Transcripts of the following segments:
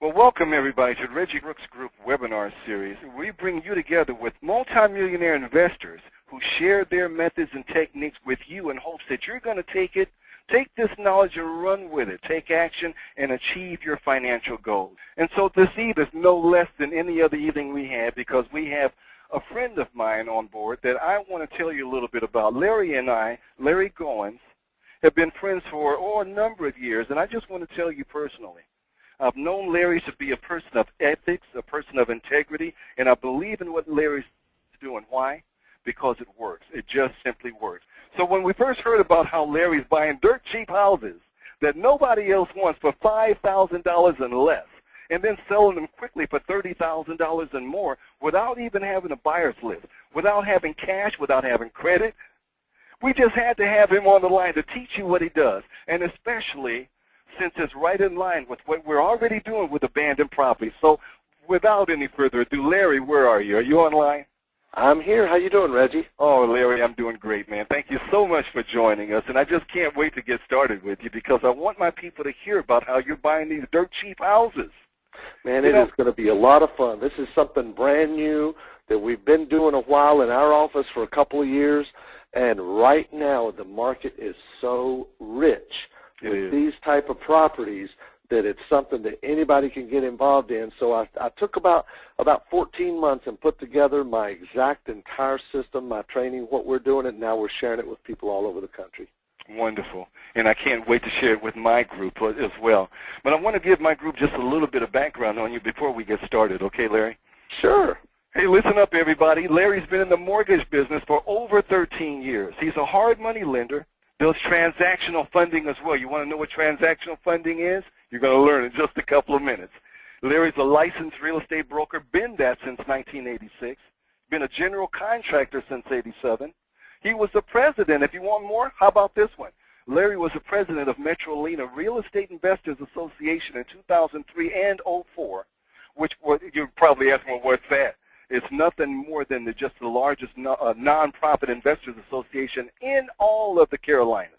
Well, welcome everybody to the Reggie Brooks Group webinar series. We bring you together with multimillionaire investors who share their methods and techniques with you in hopes that you're going to take this knowledge and run with it, take action, and achieve your financial goals. And so this evening is no less than any other evening we had, because we have a friend of mine on board that I want to tell you a little bit about. Larry and I, Larry Goins, have been friends for a number of years, and I just want to tell you personally, I've known Larry to be a person of ethics, a person of integrity, and I believe in what Larry's doing. Why? Because it works. It just simply works. So when we first heard about how Larry's buying dirt cheap houses that nobody else wants for $5,000 and less, and then selling them quickly for $30,000 and more without even having a buyer's list, without having cash, without having credit, we just had to have him on the line to teach you what he does, and especially since it's right in line with what we're already doing with abandoned property. So without any further ado, Larry, where are you? Are you online? I'm here. How you doing, Reggie? Oh, Larry, I'm doing great, man. Thank you so much for joining us, and I just can't wait to get started with you, because I want my people to hear about how you're buying these dirt cheap houses. Man, it is going to be a lot of fun. This is something brand new that we've been doing a while in our office for a couple of years, and right now the market is so rich with these type of properties that it's something that anybody can get involved in. So I took about 14 months and put together my exact entire system, my training, what we're doing, and now we're sharing it with people all over the country. Wonderful. And I can't wait to share it with my group as well. But I want to give my group just a little bit of background on you before we get started. Okay, Larry? Sure. Hey, listen up, everybody. Larry's been in the mortgage business for over 13 years. He's a hard money lender, does transactional funding as well. You want to know what transactional funding is? You're going to learn in just a couple of minutes. Larry's a licensed real estate broker, been that since 1986, been a general contractor since 87. He was the president. If you want more, how about this one? Larry was the president of Metrolina Real Estate Investors Association in 2003 and 04, which you're probably asking, well, what's that? It's nothing more than just the largest nonprofit investors association in all of the Carolinas.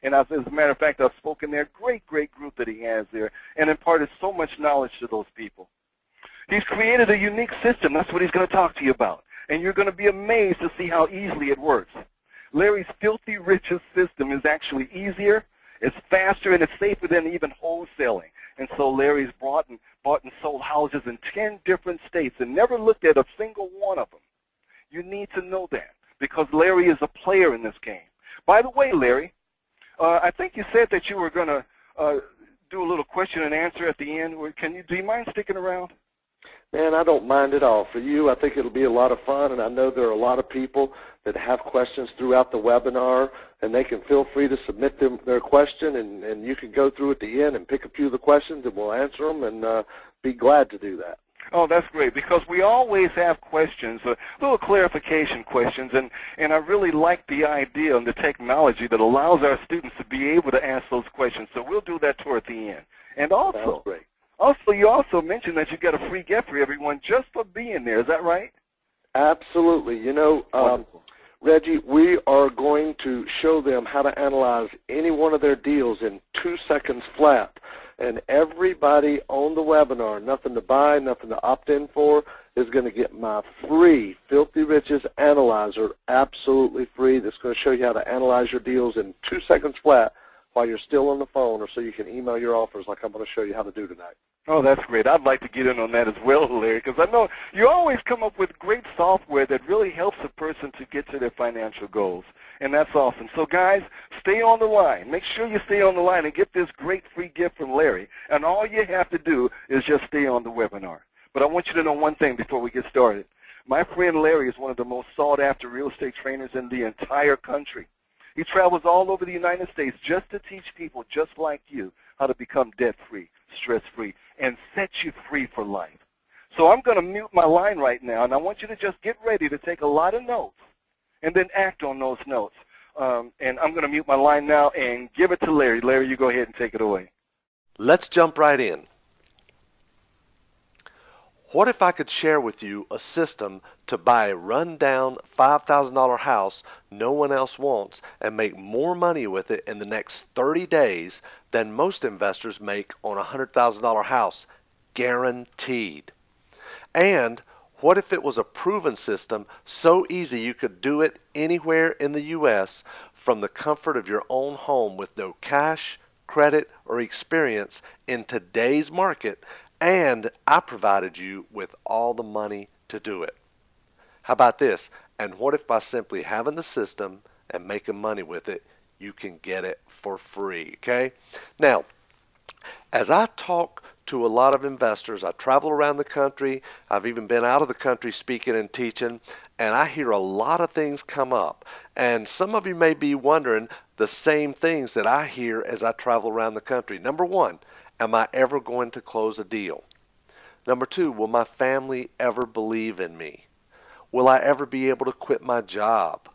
And as a matter of fact, I've spoken there. Great group that he has there, and imparted so much knowledge to those people. He's created a unique system. That's what he's going to talk to you about. And you're going to be amazed to see how easily it works. Larry's Filthy Riches system is actually easier, it's faster, and it's safer than even wholesaling. And so Larry's bought and sold houses in 10 different states and never looked at a single one of them. You need to know that, because Larry is a player in this game. By the way, Larry, I think you said that you were going to do a little question and answer at the end. Do you mind sticking around? Man, I don't mind at all. For you, I think it'll be a lot of fun, and I know there are a lot of people that have questions throughout the webinar, and they can feel free to submit their question, and you can go through at the end and pick a few of the questions, and we'll answer them, and be glad to do that. Oh, that's great, because we always have questions, little clarification questions, and I really like the idea and the technology that allows our students to be able to ask those questions, so we'll do that toward the end. And also, you also mentioned that you got a free gift for everyone just for being there. Is that right? Absolutely. You know, Reggie, we are going to show them how to analyze any one of their deals in 2 seconds flat. And everybody on the webinar, nothing to buy, nothing to opt in for, is going to get my free Filthy Riches Analyzer, absolutely free. That's going to show you how to analyze your deals in 2 seconds flat while you're still on the phone, or so you can email your offers like I'm going to show you how to do tonight. Oh, that's great. I'd like to get in on that as well, Larry, because I know you always come up with great software that really helps a person to get to their financial goals, and that's awesome. So, guys, stay on the line. Make sure you stay on the line and get this great free gift from Larry, and all you have to do is just stay on the webinar. But I want you to know one thing before we get started. My friend Larry is one of the most sought-after real estate trainers in the entire country. He travels all over the United States just to teach people just like you how to become debt-free, stress-free, and set you free for life. So I'm going to mute my line right now, and I want you to just get ready to take a lot of notes and then act on those notes. And I'm going to mute my line now and give it to Larry. Larry, you go ahead and take it away. Let's jump right in. What if I could share with you a system to buy a rundown $5,000 house no one else wants and make more money with it in the next 30 days than most investors make on a $100,000 house guaranteed. And what if it was a proven system so easy you could do it anywhere in the U.S. from the comfort of your own home with no cash, credit, or experience in today's market, and I provided you with all the money to do it? How about this? And what if by simply having the system and making money with it, you can get it for free? Okay? Now, as I talk to a lot of investors, I travel around the country, I've even been out of the country speaking and teaching, and I hear a lot of things come up. And some of you may be wondering the same things that I hear as I travel around the country. Number one, am I ever going to close a deal? Number two, will my family ever believe in me? Will I ever be able to quit my job?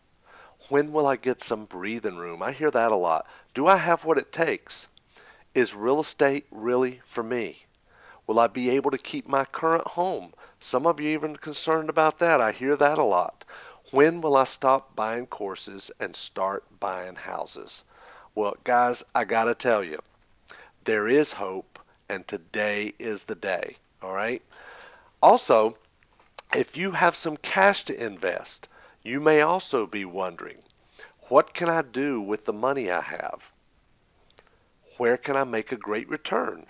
When will I get some breathing room? I hear that a lot. Do I have what it takes? Is real estate really for me? Will I be able to keep my current home? Some of you even concerned about that. I hear that a lot. When will I stop buying courses and start buying houses? Well, guys, I got to tell you, there is hope, and today is the day. All right? Also, if you have some cash to invest, you may also be wondering, what can I do with the money I have? Where can I make a great return?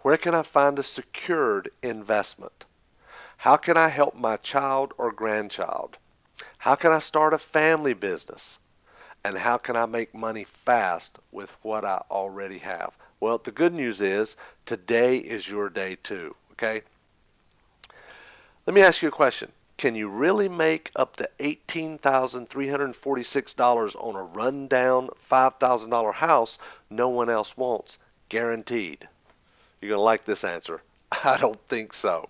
Where can I find a secured investment? How can I help my child or grandchild? How can I start a family business? And how can I make money fast with what I already have? Well, the good news is today is your day too, okay? Let me ask you a question. Can you really make up to $18,346 on a rundown $5,000 house no one else wants? Guaranteed. You're going to like this answer. I don't think so.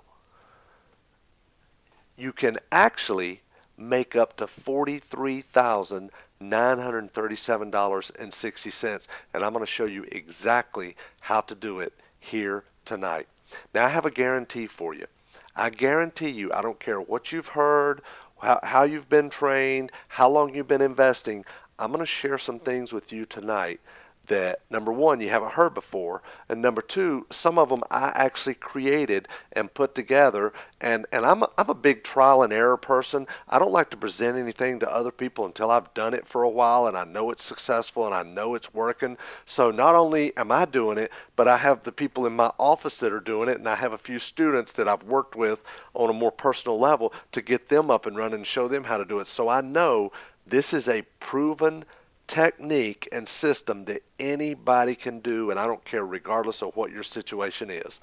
You can actually make up to $43,937.60, and I'm going to show you exactly how to do it here tonight. Now, I have a guarantee for you. I guarantee you, I don't care what you've heard, how you've been trained, how long you've been investing, I'm going to share some things with you tonight that, number one, you haven't heard before, and number two, some of them I actually created and put together, and I'm a big trial and error person. I don't like to present anything to other people until I've done it for a while and I know it's successful and I know it's working. So not only am I doing it, but I have the people in my office that are doing it, and I have a few students that I've worked with on a more personal level to get them up and running and show them how to do it. So I know this is a proven technique and system that anybody can do, and I don't care regardless of what your situation is.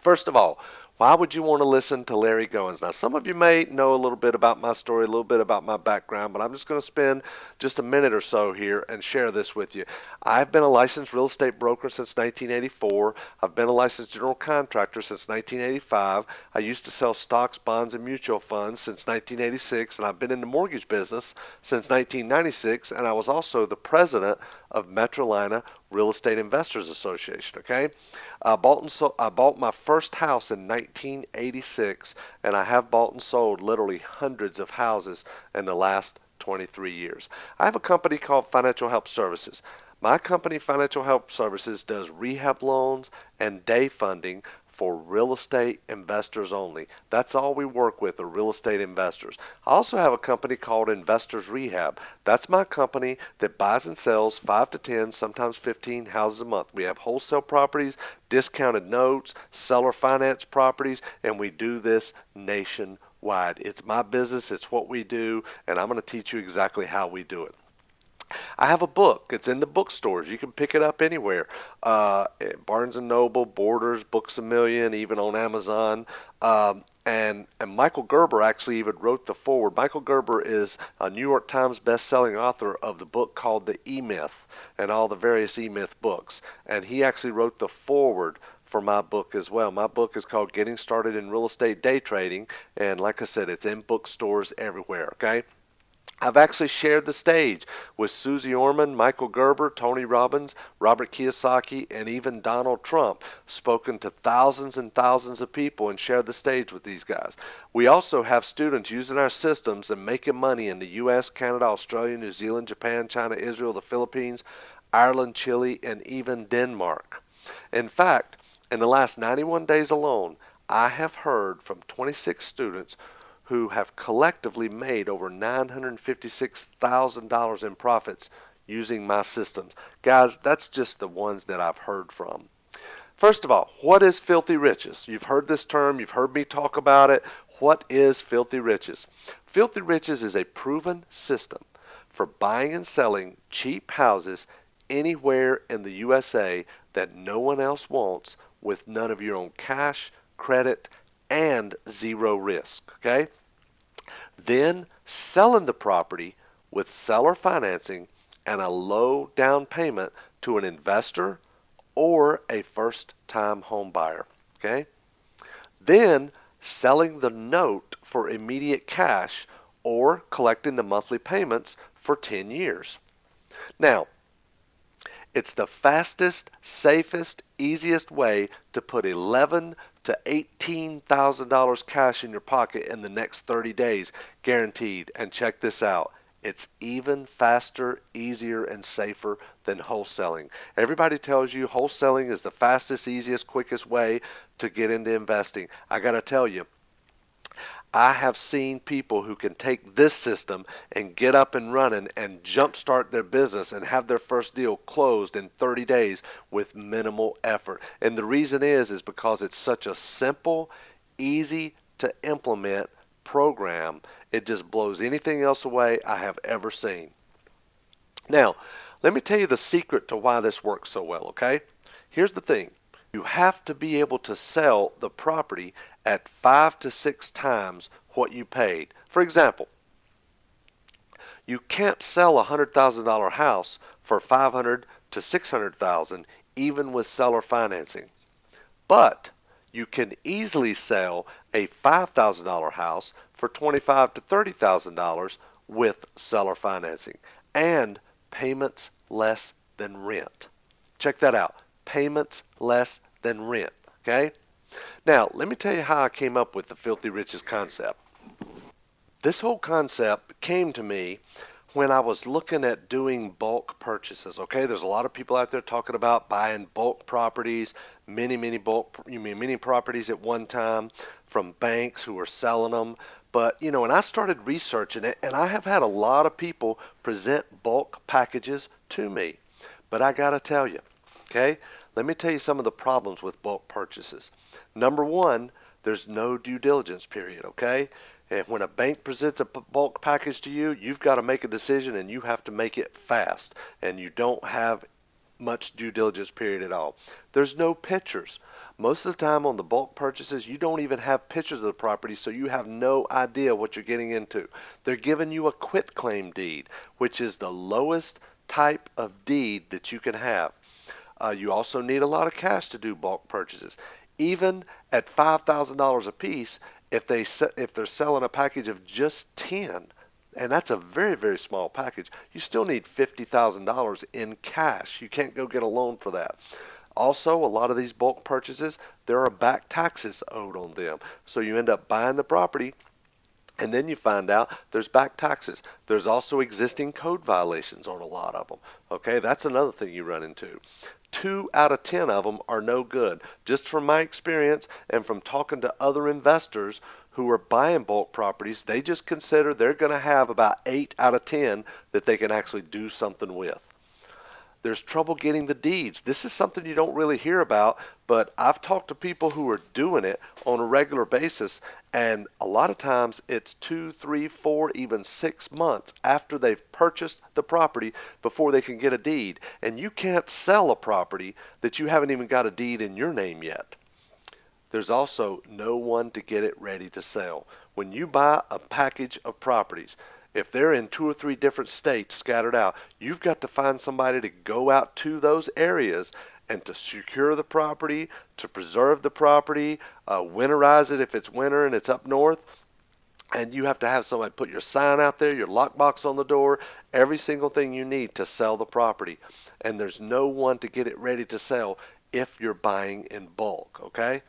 First of all, why would you want to listen to Larry Goins? Now, some of you may know a little bit about my story, a little bit about my background, but I'm just going to spend just a minute or so here and share this with you. I've been a licensed real estate broker since 1984. I've been a licensed general contractor since 1985. I used to sell stocks, bonds, and mutual funds since 1986, and I've been in the mortgage business since 1996, and I was also the president of Metrolina Real Estate Investors Association. Okay, I bought my first house in 1986, and I have bought and sold literally hundreds of houses in the last 23 years. I have a company called Financial Help Services. My company, Financial Help Services, does rehab loans and day funding for real estate investors only. That's all we work with are real estate investors. I also have a company called Investors Rehab. That's my company that buys and sells 5 to 10, sometimes 15 houses a month. We have wholesale properties, discounted notes, seller finance properties, and we do this nationwide. It's my business, it's what we do, and I'm going to teach you exactly how we do it. I have a book. It's in the bookstores. You can pick it up anywhere. Barnes & Noble, Borders, Books A Million, even on Amazon. And Michael Gerber actually even wrote the foreword. Michael Gerber is a New York Times best-selling author of the book called The E-Myth and all the various E-Myth books. And he actually wrote the foreword for my book as well. My book is called Getting Started in Real Estate Day Trading. And like I said, it's in bookstores everywhere, okay? I've actually shared the stage with Susie Orman, Michael Gerber, Tony Robbins, Robert Kiyosaki, and even Donald Trump, spoken to thousands and thousands of people and shared the stage with these guys. We also have students using our systems and making money in the U.S., Canada, Australia, New Zealand, Japan, China, Israel, the Philippines, Ireland, Chile, and even Denmark. In fact, In the last 91 days alone, I have heard from 26 students who have collectively made over $956,000 in profits using my systems. Guys, that's just the ones that I've heard from. First of all, what is filthy riches? You've heard this term, you've heard me talk about it. What is filthy riches? Filthy riches is a proven system for buying and selling cheap houses anywhere in the USA that no one else wants with none of your own cash, credit, and zero risk. Okay? Then selling the property with seller financing and a low down payment to an investor or a first-time home buyer. Okay? Then selling the note for immediate cash or collecting the monthly payments for 10 years. Now, it's the fastest, safest, easiest way to put $11,000 to $18,000 cash in your pocket in the next 30 days, guaranteed. And check this out. It's even faster, easier, and safer than wholesaling. Everybody tells you wholesaling is the fastest, easiest, quickest way to get into investing. I got to tell you, I have seen people who can take this system and get up and running and jumpstart their business and have their first deal closed in 30 days with minimal effort. And the reason is because it's such a simple, easy to implement program. It just blows anything else away I have ever seen. Now, let me tell you the secret to why this works so well, okay? Here's the thing. You have to be able to sell the property at 5 to 6 times what you paid. For example, you can't sell a $100,000 house for $500,000 to $600,000 even with seller financing. But you can easily sell a $5,000 house for $25,000 to $30,000 with seller financing and payments less than rent. Check that out. Payments less than rent. Okay? Now, let me tell you how I came up with the filthy riches concept. This whole concept came to me when I was looking at doing bulk purchases. Okay, there's a lot of people out there talking about buying bulk properties, many properties at one time from banks who are selling them. But, and I started researching it, and I have had a lot of people present bulk packages to me. But I got to tell you, okay, let me tell you some of the problems with bulk purchases. Number one, there's no due diligence period, okay? And when a bank presents a bulk package to you, you've got to make a decision and you have to make it fast. And you don't have much due diligence period at all. There's no pictures. Most of the time on the bulk purchases, you don't even have pictures of the property, so you have no idea what you're getting into. They're giving you a quitclaim deed, which is the lowest type of deed that you can have. You also need a lot of cash to do bulk purchases. Even at $5,000 a piece, if they're selling a package of just 10, and that's a very, very small package, you still need $50,000 in cash. You can't go get a loan for that. Also, a lot of these bulk purchases, there are back taxes owed on them. So you end up buying the property, and then you find out there's back taxes. There's also existing code violations on a lot of them. Okay, that's another thing you run into. 2 out of 10 of them are no good. Just from my experience and from talking to other investors who are buying bulk properties, they just consider they're going to have about 8 out of 10 that they can actually do something with. There's trouble getting the deeds. This is something you don't really hear about, but I've talked to people who are doing it on a regular basis, and a lot of times it's 2, 3, 4, even 6 months after they've purchased the property before they can get a deed. And you can't sell a property that you haven't even got a deed in your name yet. There's also no one to get it ready to sell. When you buy a package of properties, if they're in 2 or 3 different states scattered out, you've got to find somebody to go out to those areas and to secure the property, to preserve the property, winterize it if it's winter and it's up north. And you have to have somebody put your sign out there, your lockbox on the door, every single thing you need to sell the property. And there's no one to get it ready to sell if you're buying in bulk, okay?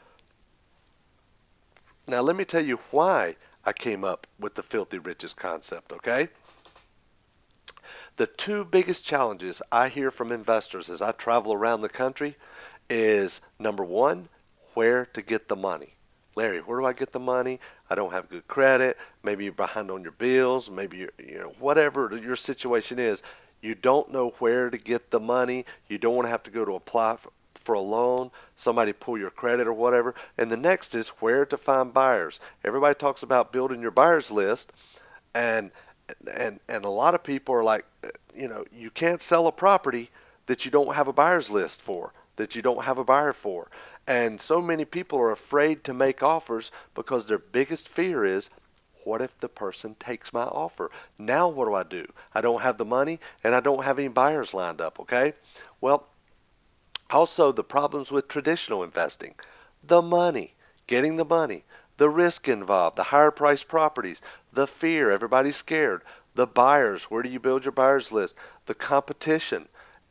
Now let me tell you why I came up with the filthy riches concept, okay? The 2 biggest challenges I hear from investors as I travel around the country is number one, where to get the money. Larry, where do I get the money? I don't have good credit. Maybe you're behind on your bills. Maybe whatever your situation is, you don't know where to get the money. You don't want to have to go to apply for a loan, somebody pull your credit or whatever. And the next is where to find buyers. Everybody talks about building your buyers list, and a lot of people are like, you can't sell a property that you don't have a buyer's list for, that you don't have a buyer for. And so many people are afraid to make offers because their biggest fear is, what if the person takes my offer? Now what do I do? I don't have the money and I don't have any buyers lined up, okay? Well, also the problems with traditional investing, the money, getting the money, the risk involved, the higher priced properties, the fear, everybody's scared, the buyers, where do you build your buyers list, the competition,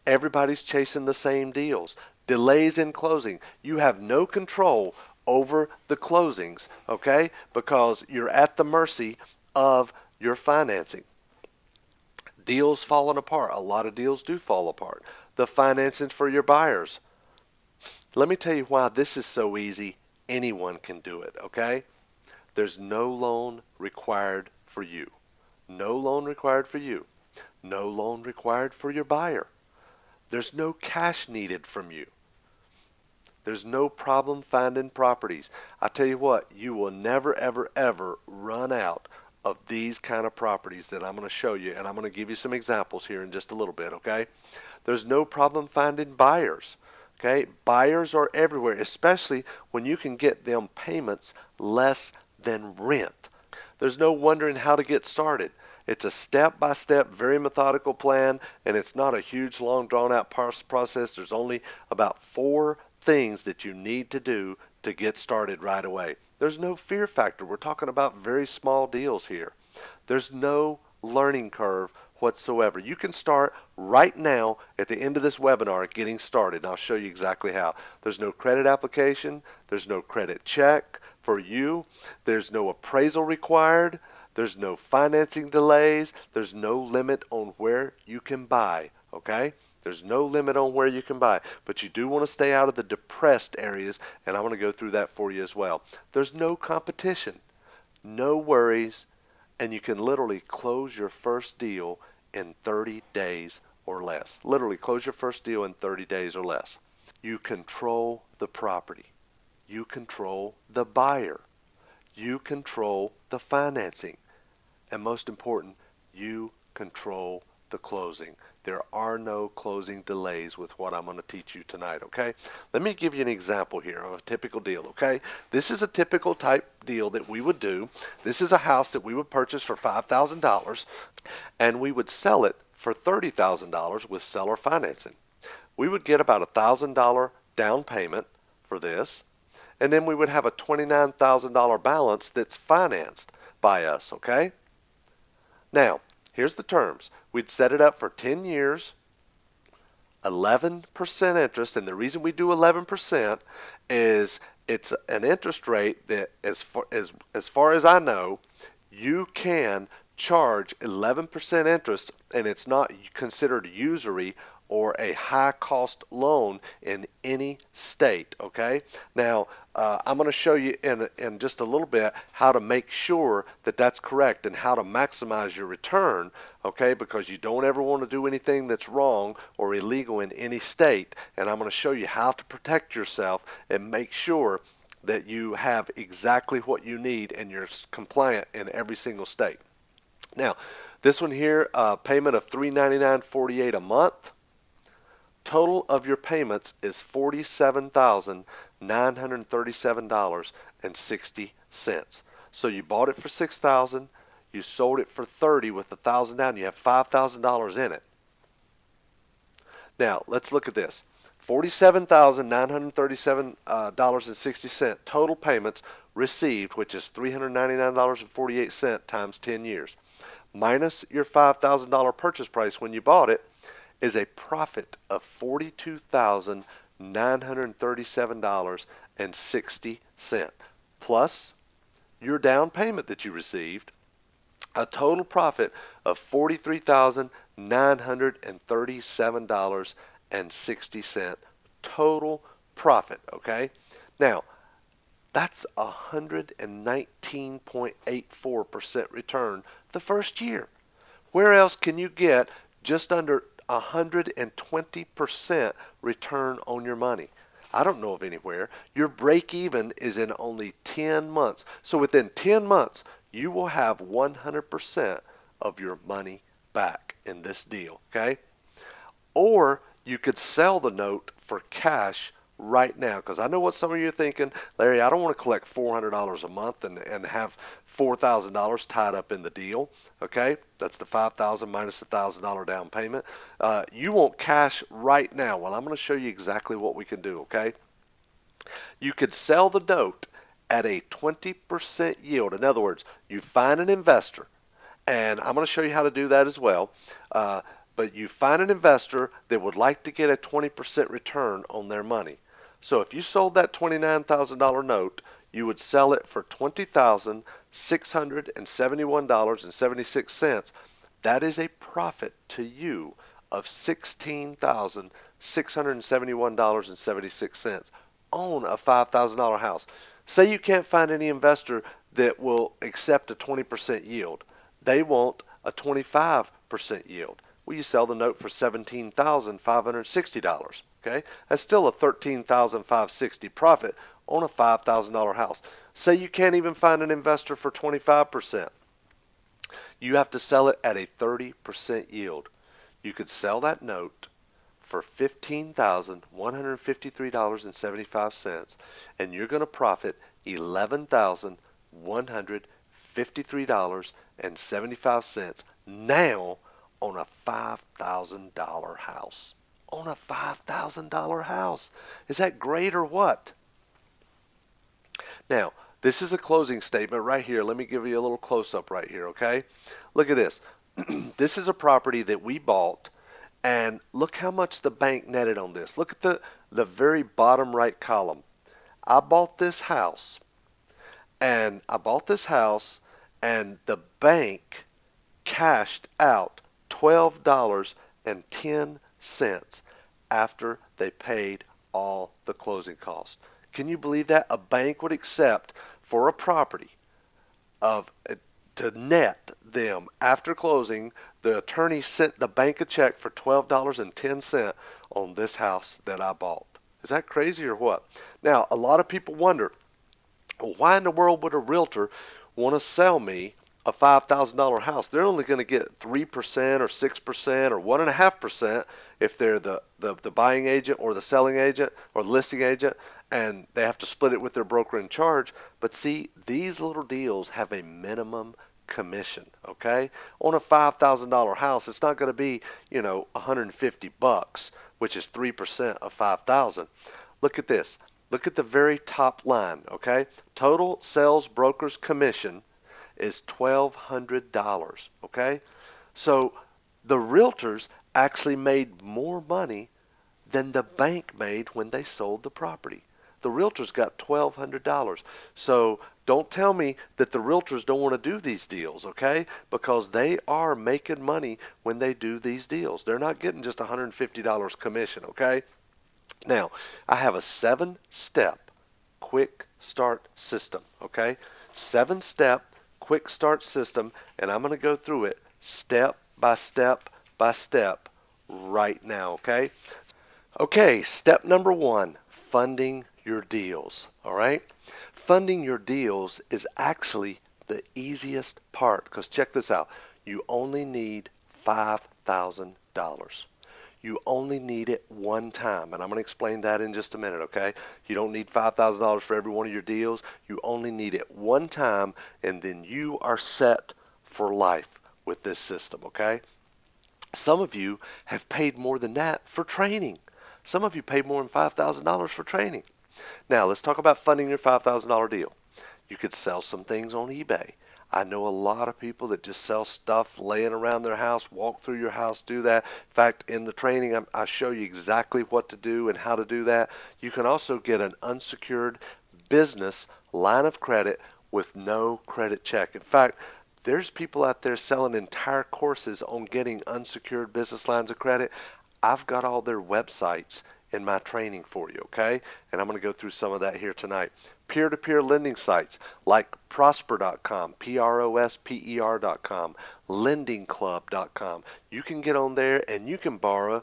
everybody's chasing the same deals, delays in closing. You have no control over the closings, okay, because you're at the mercy of your financing. Deals falling apart. A lot of deals do fall apart. The financing for your buyers. Let me tell you why this is so easy. Anyone can do it, okay? There's no loan required for you. No loan required for you. No loan required for your buyer. There's no cash needed from you. There's no problem finding properties. I tell you what, you will never, ever, ever run out of these kind of properties that I'm going to show you, and I'm going to give you some examples here in just a little bit, okay? There's no problem finding buyers, okay? Buyers are everywhere, especially when you can get them payments less than rent. There's no wondering how to get started. It's a step-by-step, very methodical plan, and it's not a huge, long, drawn-out process. There's only about 4 things that you need to do to get started right away. There's no fear factor. We're talking about very small deals here. There's no learning curve whatsoever. You can start right now at the end of this webinar getting started, and I'll show you exactly how. There's no credit application. There's no credit check for you. There's no appraisal required. There's no financing delays. There's no limit on where you can buy, okay? There's no limit on where you can buy, but you do want to stay out of the depressed areas, and I want to go through that for you as well. There's no competition, no worries, and you can literally close your first deal in 30 days or less. Literally close your first deal in 30 days or less. You control the property. You control the buyer. You control the financing. And most important, you control the closing. There are no closing delays with what I'm going to teach you tonight, okay? Let me give you an example here of a typical deal, okay? This is a typical type deal that we would do. This is a house that we would purchase for $5,000, and we would sell it for $30,000 with seller financing. We would get about a $1,000 down payment for this, and then we would have a $29,000 balance that's financed by us, okay? Now, here's the terms. We'd set it up for 10 years, 11% interest, and the reason we do 11% is it's an interest rate that, as far as I know, you can charge 11% interest, and it's not considered usury or a high-cost loan in any state, okay? Now, I'm going to show you in just a little bit how to make sure that that's correct and how to maximize your return, okay? Because you don't ever want to do anything that's wrong or illegal in any state, and I'm going to show you how to protect yourself and make sure that you have exactly what you need and you're compliant in every single state. Now, this one here, payment of $399.48 a month. Total of your payments is $47,937.60. So you bought it for $6,000, you sold it for $30 with $1,000 down. You have $5,000 in it. Now let's look at this. $47,937.60 total payments received, which is $399.48 times 10 years, minus your $5,000 purchase price when you bought it, is a profit of $42,937.60 plus your down payment that you received, a total profit of $43,937.60 total profit, okay? Now, that's 119.84% return the first year. Where else can you get just under 120% return on your money? I don't know of anywhere. Your break even is in only 10 months. So within 10 months, you will have 100% of your money back in this deal, okay? Or you could sell the note for cash right now, because I know what some of you are thinking, Larry, I don't want to collect $400 a month and have $4,000 tied up in the deal. Okay, that's the $5,000 minus the $1,000 down payment. You want cash right now. Well, I'm going to show you exactly what we can do. Okay, you could sell the note at a 20% yield. In other words, you find an investor, and I'm going to show you how to do that as well. But you find an investor that would like to get a 20% return on their money. So if you sold that $29,000 note, you would sell it for $20,671.76. That is a profit to you of $16,671.76 on a $5,000 house. Say you can't find any investor that will accept a 20% yield. They want a 25% yield. Well, you sell the note for $17,560. Okay, that's still a $13,560 profit on a $5,000 house. Say you can't even find an investor for 25%. You have to sell it at a 30% yield. You could sell that note for $15,153.75, and you're going to profit $11,153.75 now on a $5,000 house. On a $5,000 house. Is that great or what? Now, this is a closing statement right here. Let me give you a little close-up right here, okay? Look at this. This is a property that we bought, and look how much the bank netted on this. Look at the very bottom right column. I bought this house, and the bank cashed out $12.10 after they paid all the closing costs. Can you believe that? A bank would accept for a property to net them after closing. The attorney sent the bank a check for $12.10 on this house that I bought. Is that crazy or what? Now, a lot of people wonder, well, why in the world would a realtor want to sell me a $5,000 house? They're only going to get 3% or 6% or 1.5% if they're the buying agent or the selling agent or the listing agent, and they have to split it with their broker in charge. But see, these little deals have a minimum commission, okay? On a $5,000 house, it's not going to be, $150, which is 3% of 5,000. Look at this. Look at the very top line, okay? Total sales broker's commission is $1,200, okay? So the realtors actually made more money than the bank made when they sold the property. The realtors got $1,200. So don't tell me that the realtors don't want to do these deals, okay? Because they are making money when they do these deals. They're not getting just $150 commission, okay? Now, I have a 7-step quick start system, okay? 7-step quick start system, and I'm going to go through it step by step by step right now, okay? Okay, step number 1, funding your deals, all right? Funding your deals is actually the easiest part, because check this out. You only need $5,000. You only need it one time, and I'm going to explain that in just a minute, okay? You don't need $5,000 for every one of your deals. You only need it one time, and then you are set for life with this system, okay? Some of you have paid more than that for training. Some of you paid more than $5,000 for training. Now, let's talk about funding your $5,000 deal. You could sell some things on eBay. I know a lot of people that just sell stuff laying around their house, walk through your house, do that. In fact, in the training, I show you exactly what to do and how to do that. You can also get an unsecured business line of credit with no credit check. In fact, there's people out there selling entire courses on getting unsecured business lines of credit. I've got all their websites in my training for you, okay? And I'm going to go through some of that here tonight. Peer-to-peer lending sites like prosper.com, prosper.com, lendingclub.com. You can get on there and you can borrow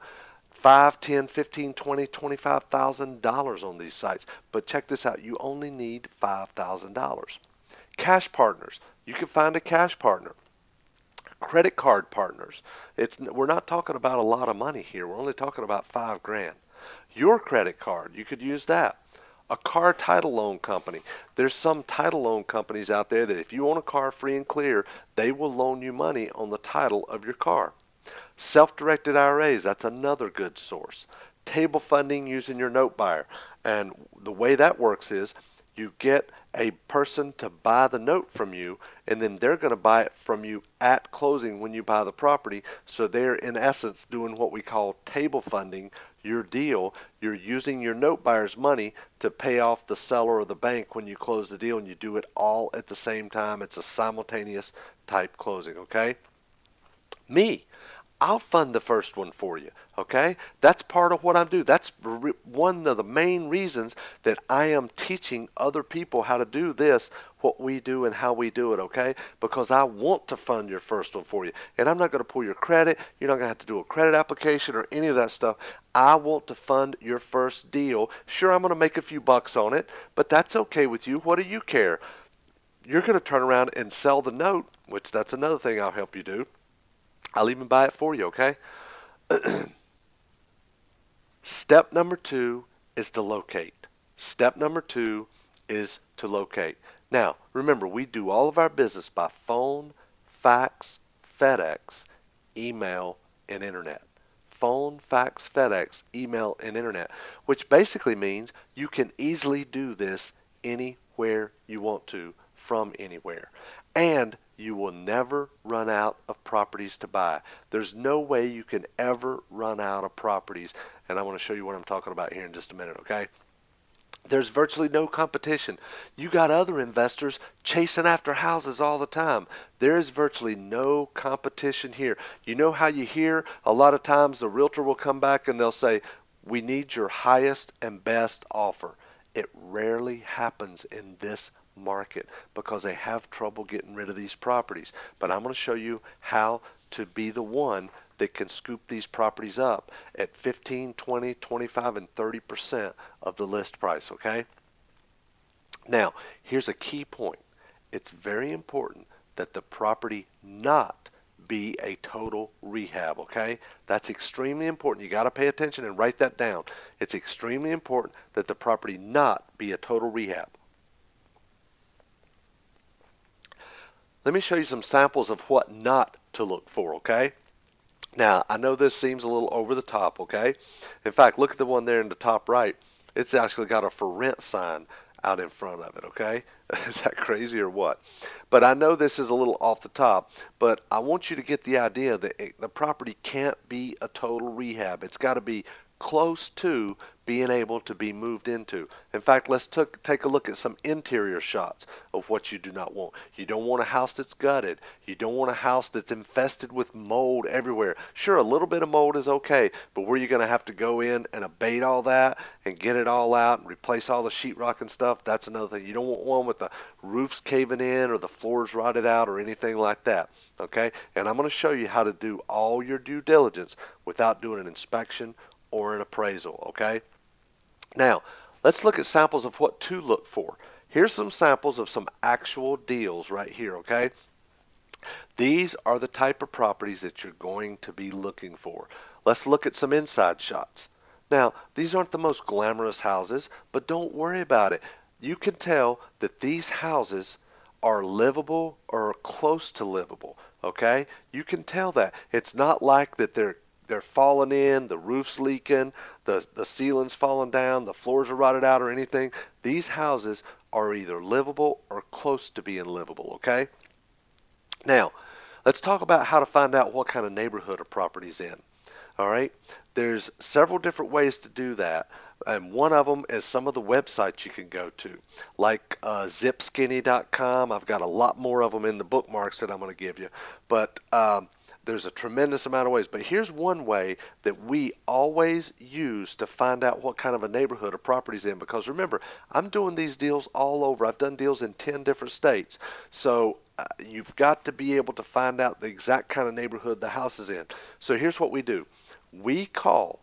$5, $10, $15, $20, $25,000 on these sites. But check this out, you only need $5,000. Cash partners. You can find a cash partner. Credit card partners. We're not talking about a lot of money here. We're only talking about $5,000. Your credit card, you could use that. A car title loan company. There's some title loan companies out there that if you own a car free and clear, they will loan you money on the title of your car. Self-directed IRAs, that's another good source. Table funding using your note buyer. And the way that works is you get a person to buy the note from you, and then they're going to buy it from you at closing when you buy the property. So they're in essence doing what we call table funding your deal. You're using your note buyer's money to pay off the seller or the bank when you close the deal, and you do it all at the same time. It's a simultaneous type closing, okay? Me, I'll fund the first one for you, okay? That's part of what I do. That's one of the main reasons that I am teaching other people how to do this, what we do and how we do it, okay? Because I want to fund your first one for you. And I'm not going to pull your credit. You're not going to have to do a credit application or any of that stuff. I want to fund your first deal. Sure, I'm going to make a few bucks on it, but that's okay with you. What do you care? You're going to turn around and sell the note, which that's another thing I'll help you do. I'll even buy it for you, okay? Step number 2 is to locate. Step number 2 is to locate. Now, remember, we do all of our business by phone, fax, FedEx, email, and internet. Phone, fax, FedEx, email, and internet, which basically means you can easily do this anywhere you want to from anywhere. And you will never run out of properties to buy. There's no way you can ever run out of properties. And I want to show you what I'm talking about here in just a minute, okay? There's virtually no competition. You got other investors chasing after houses all the time. There is virtually no competition here. You know how you hear a lot of times the realtor will come back and they'll say, "We need your highest and best offer." It rarely happens in this market because they have trouble getting rid of these properties. But I'm going to show you how to be the one that can scoop these properties up at 15, 20, 25, and 30% of the list price, okay? Now, here's a key point. It's very important that the property not be a total rehab, okay? That's extremely important. You got to pay attention and write that down. It's extremely important that the property not be a total rehab. Let me show you some samples of what not to look for, okay? Now, I know this seems a little over the top, okay? In fact, look at the one there in the top right. It's actually got a for rent sign out in front of it, okay? Is that crazy or what? But I know this is a little off the top, but I want you to get the idea that the property can't be a total rehab. It's got to be close to being able to be moved into. In fact, let's take a look at some interior shots of what you do not want. You don't want a house that's gutted. You don't want a house that's infested with mold everywhere. Sure, a little bit of mold is okay, but where you're going to have to go in and abate all that and get it all out and replace all the sheetrock and stuff, that's another thing. You don't want one with the roofs caving in or the floors rotted out or anything like that, okay? And I'm going to show you how to do all your due diligence without doing an inspection or an appraisal, okay? Now, let's look at samples of what to look for. Here's some samples of some actual deals right here, okay? These are the type of properties that you're going to be looking for. Let's look at some inside shots. Now, these aren't the most glamorous houses, but don't worry about it. You can tell that these houses are livable or close to livable, okay? You can tell that. It's not like that they're falling in, the roof's leaking, the ceiling's falling down, the floors are rotted out or anything. These houses are either livable or close to being livable, okay? Now, let's talk about how to find out what kind of neighborhood a property's in. All right, there's several different ways to do that, and one of them is some of the websites you can go to, like zipskinny.com. I've got a lot more of them in the bookmarks that I'm going to give you, but There's a tremendous amount of ways, but here's one way that we always use to find out what kind of a neighborhood a property's in, because remember, I'm doing these deals all over. I've done deals in 10 different states. So you've got to be able to find out the exact kind of neighborhood the house is in. So here's what we do. We call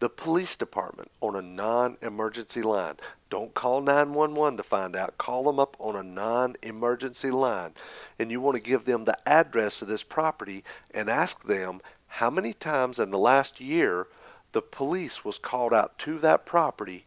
the police department on a non-emergency line. Don't call 911 to find out. Call them up on a non-emergency line. And you want to give them the address of this property and ask them how many times in the last year the police was called out to that property.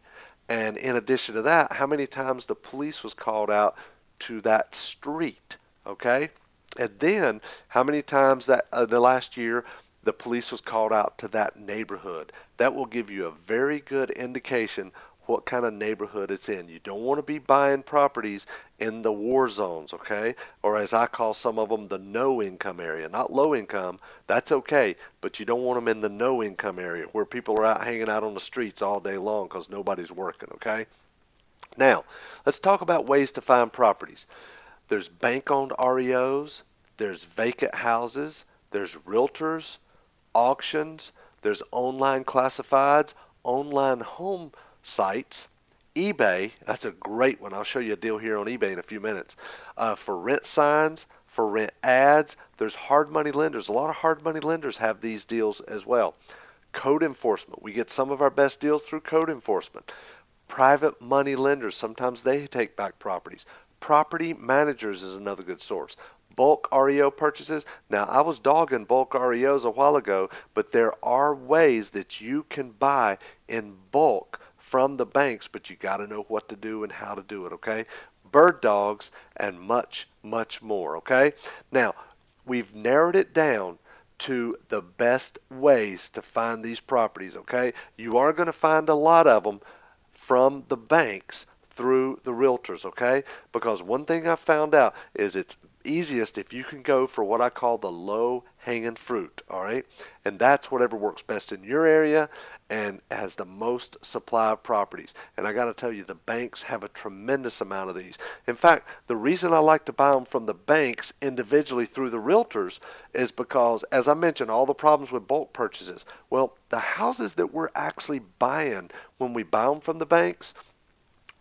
And in addition to that, how many times the police was called out to that street. Okay? And then how many times that the last year the police was called out to that neighborhood. That will give you a very good indication what kind of neighborhood it's in. You don't want to be buying properties in the war zones, okay? Or as I call some of them, the no income area. Not low income, that's okay, but you don't want them in the no income area where people are out hanging out on the streets all day long because nobody's working, okay? Now, let's talk about ways to find properties. There's bank-owned REOs, there's vacant houses, there's realtors, auctions, there's online classifieds, online home sites, eBay. That's a great one. I'll show you a deal here on eBay in a few minutes. For rent signs, for rent ads, there's hard money lenders. A lot of hard money lenders have these deals as well. Code enforcement. We get some of our best deals through code enforcement. Private money lenders. Sometimes they take back properties. Property managers is another good source. Bulk REO purchases. Now, I was dogging bulk REOs a while ago, but there are ways that you can buy in bulk from the banks, but you got to know what to do and how to do it, okay? Bird dogs and much, much more, okay? Now, we've narrowed it down to the best ways to find these properties, okay? You are going to find a lot of them from the banks through the realtors, okay? Because one thing I found out is it's easiest if you can go for what I call the low-hanging fruit, all right? And that's whatever works best in your area and has the most supply of properties. And I got to tell you, the banks have a tremendous amount of these. In fact, the reason I like to buy them from the banks individually through the realtors is because, as I mentioned, all the problems with bulk purchases. Well, the houses that we're actually buying when we buy them from the banks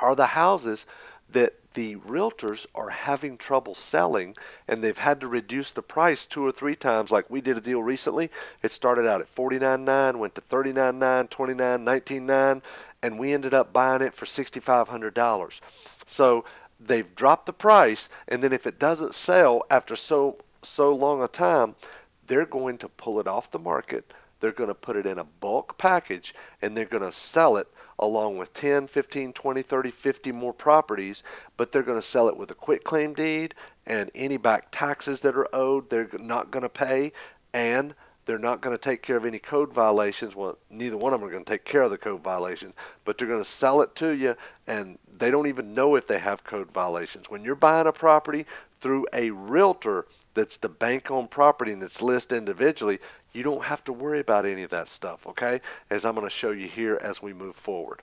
are the houses that the realtors are having trouble selling, and they've had to reduce the price 2 or 3 times. Like we did a deal recently. It started out at $49,900, went to $39,900, $29,900, $19,900, and we ended up buying it for $6,500. So they've dropped the price, and then if it doesn't sell after so long a time, they're going to pull it off the market. They're going to put it in a bulk package, and they're going to sell it along with 10, 15, 20, 30, 50 more properties, but they're going to sell it with a quitclaim deed, and any back taxes that are owed they're not going to pay, and they're not going to take care of any code violations. Well, neither one of them are going to take care of the code violations, but they're going to sell it to you, and they don't even know if they have code violations. When you're buying a property through a realtor that's the bank-owned property and it's listed individually, you don't have to worry about any of that stuff, okay? As I'm going to show you here as we move forward.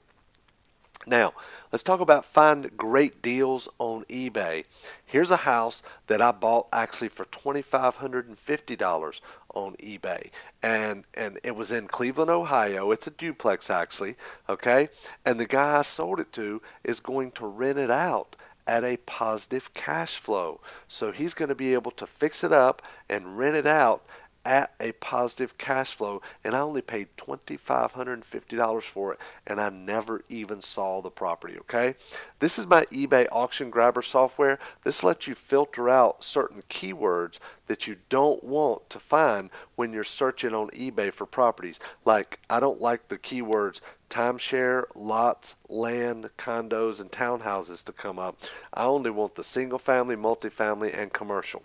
Now, let's talk about finding great deals on eBay. Here's a house that I bought actually for $2,550 on eBay. And it was in Cleveland, Ohio. It's a duplex actually, okay? And the guy I sold it to is going to rent it out at a positive cash flow. So he's going to be able to fix it up and rent it out at a positive cash flow, and I only paid $2,550 for it, and I never even saw the property, okay? This is my eBay auction grabber software. This lets you filter out certain keywords that you don't want to find when you're searching on eBay for properties. Like, I don't like the keywords timeshare, lots, land, condos, and townhouses to come up. I only want the single family, multifamily, and commercial.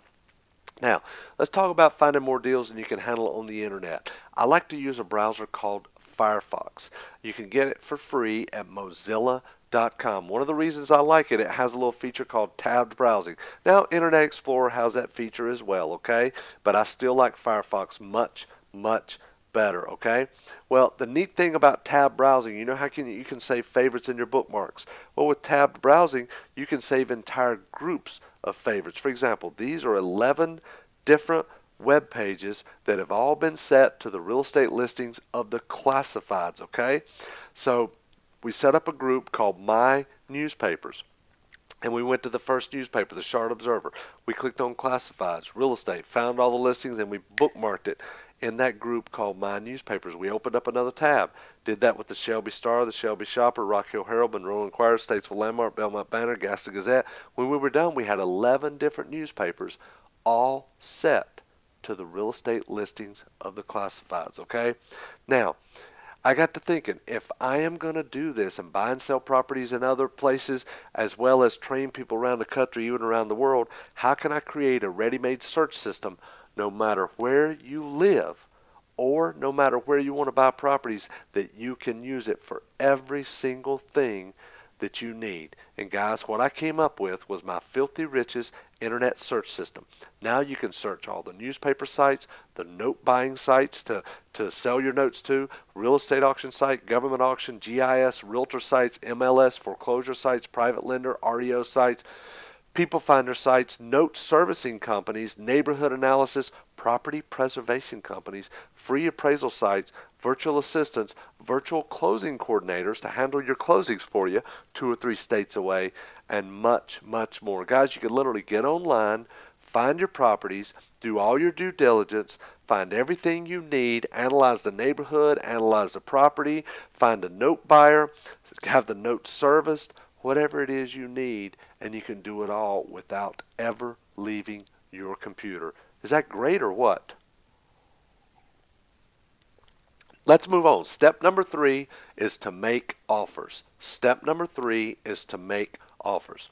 Now, let's talk about finding more deals than you can handle on the internet. I like to use a browser called Firefox. You can get it for free at Mozilla.com. One of the reasons I like it, it has a little feature called tabbed browsing. Now, Internet Explorer has that feature as well, okay? But I still like Firefox much, much better, okay? Well, the neat thing about tabbed browsing, you know how you can save favorites in your bookmarks. Well, with tabbed browsing, you can save entire groups of favorites. For example, these are 11 different web pages that have all been set to the real estate listings of the classifieds, okay? So we set up a group called My Newspapers. And we went to the first newspaper, the Charlotte Observer. We clicked on classifieds, real estate, found all the listings, and we bookmarked it in that group called My Newspapers. We opened up another tab. Did that with the Shelby Star, the Shelby Shopper, Rock Hill Herald, Monroe Inquirer, Statesville Landmark, Belmont Banner, Gasta Gazette. When we were done, we had 11 different newspapers all set to the real estate listings of the classifieds, okay? Now, I got to thinking, if I am going to do this and buy and sell properties in other places as well as train people around the country, even around the world, how can I create a ready-made search system no matter where you live or no matter where you want to buy properties that you can use it for every single thing that you need? And guys, what I came up with was my Filthy Riches internet search system. Now you can search all the newspaper sites, the note buying sites to sell your notes to, real estate auction site, government auction, GIS, realtor sites, MLS, foreclosure sites, private lender, REO sites, people finder sites, note servicing companies, neighborhood analysis, property preservation companies, free appraisal sites, virtual assistants, virtual closing coordinators to handle your closings for you 2 or 3 states away, and much, much more. Guys, you can literally get online, find your properties, do all your due diligence, find everything you need, analyze the neighborhood, analyze the property, find a note buyer, have the note serviced, whatever it is you need, and you can do it all without ever leaving your computer. Is that great or what? Let's move on. Step number 3 is to make offers. Step number 3 is to make offers.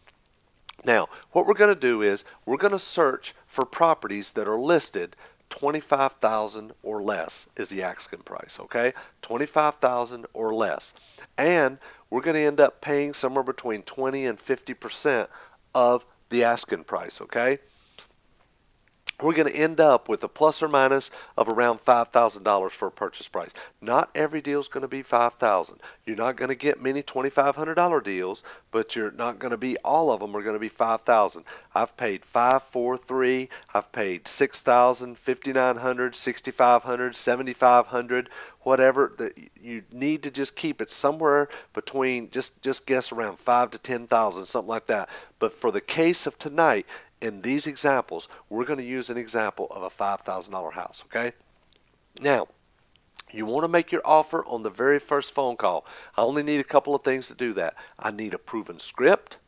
Now, what we're going to do is we're going to search for properties that are listed $25,000 or less is the asking price, okay? $25,000 or less. And we're going to end up paying somewhere between 20 and 50% of the asking price, okay? We're going to end up with a plus or minus of around $5,000 for a purchase price. Not every deal is going to be $5,000. You're not going to get many $2,500 deals, but you're not going to be all of them are going to be $5,000. I've paid $543. I've paid $6,000, $5,900, $6,500, $7,500, whatever. You need to just keep it somewhere between just guess around $5,000 to $10,000, something like that. But for the case of tonight, in these examples, we're going to use an example of a $5,000 house, okay? Now, you want to make your offer on the very first phone call. I only need a couple of things to do that. I need a proven script,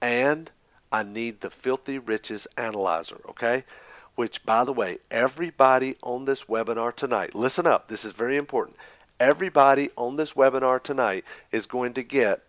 and I need the Filthy Riches Analyzer, okay? Which, by the way, everybody on this webinar tonight, listen up, this is very important. Everybody on this webinar tonight is going to get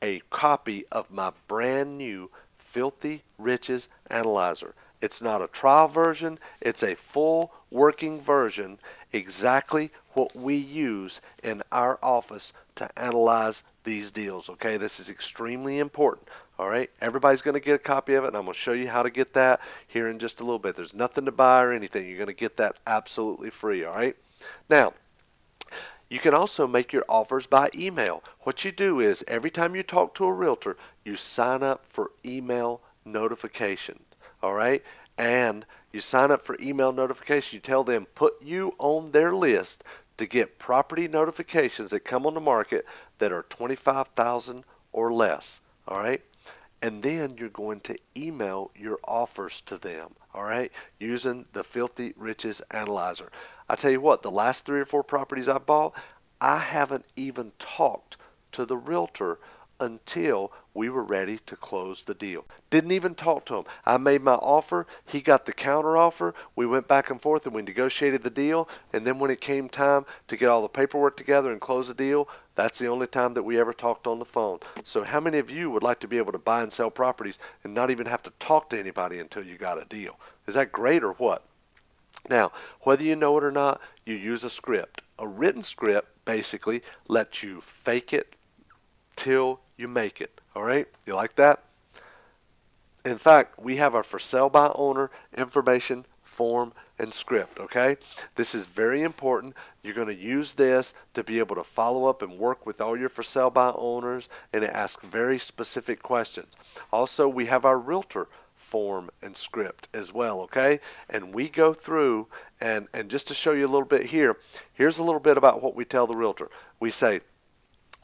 a copy of my brand new Filthy Riches Analyzer. It's not a trial version, it's a full working version, exactly what we use in our office to analyze these deals, okay? This is extremely important, all right? Everybody's going to get a copy of it, and I'm going to show you how to get that here in just a little bit. There's nothing to buy or anything. You're going to get that absolutely free, all right? Now, you can also make your offers by email. What you do is every time you talk to a realtor, you sign up for email notification, all right? And you sign up for email notification. You tell them put you on their list to get property notifications that come on the market that are $25,000 or less, all right? And then you're going to email your offers to them, all right, using the Filthy Riches Analyzer. I tell you what, the last 3 or 4 properties I bought, I haven't even talked to the realtor until we were ready to close the deal. Didn't even talk to him. I made my offer. He got the counter offer. We went back and forth and we negotiated the deal. And then when it came time to get all the paperwork together and close the deal, that's the only time that we ever talked on the phone. So how many of you would like to be able to buy and sell properties and not even have to talk to anybody until you got a deal? Is that great or what? Now, whether you know it or not, you use a script. A written script basically lets you fake it till you make it. All right? You like that? In fact, we have our for sale by owner information form and script, okay? This is very important. You're going to use this to be able to follow up and work with all your for sale by owners and ask very specific questions. Also, we have our realtor form and script as well, okay? And we go through, and just to show you a little bit here, here's a little bit about what we tell the realtor. We say,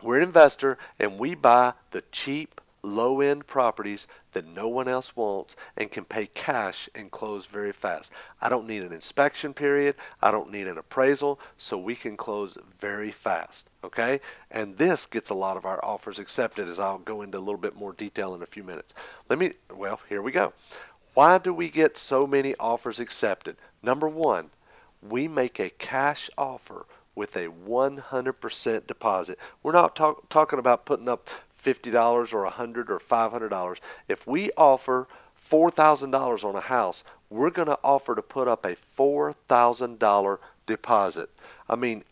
we're an investor and we buy the cheap, low-end properties that no one else wants and can pay cash and close very fast. I don't need an inspection period. I don't need an appraisal, so we can close very fast, okay? And this gets a lot of our offers accepted, as I'll go into a little bit more detail in a few minutes. Well, here we go. Why do we get so many offers accepted? Number one, we make a cash offer with a 100% deposit. We're not talking about putting up $50 or $100 or $500. If we offer $4,000 on a house, we're going to offer to put up a $4,000 deposit. I mean,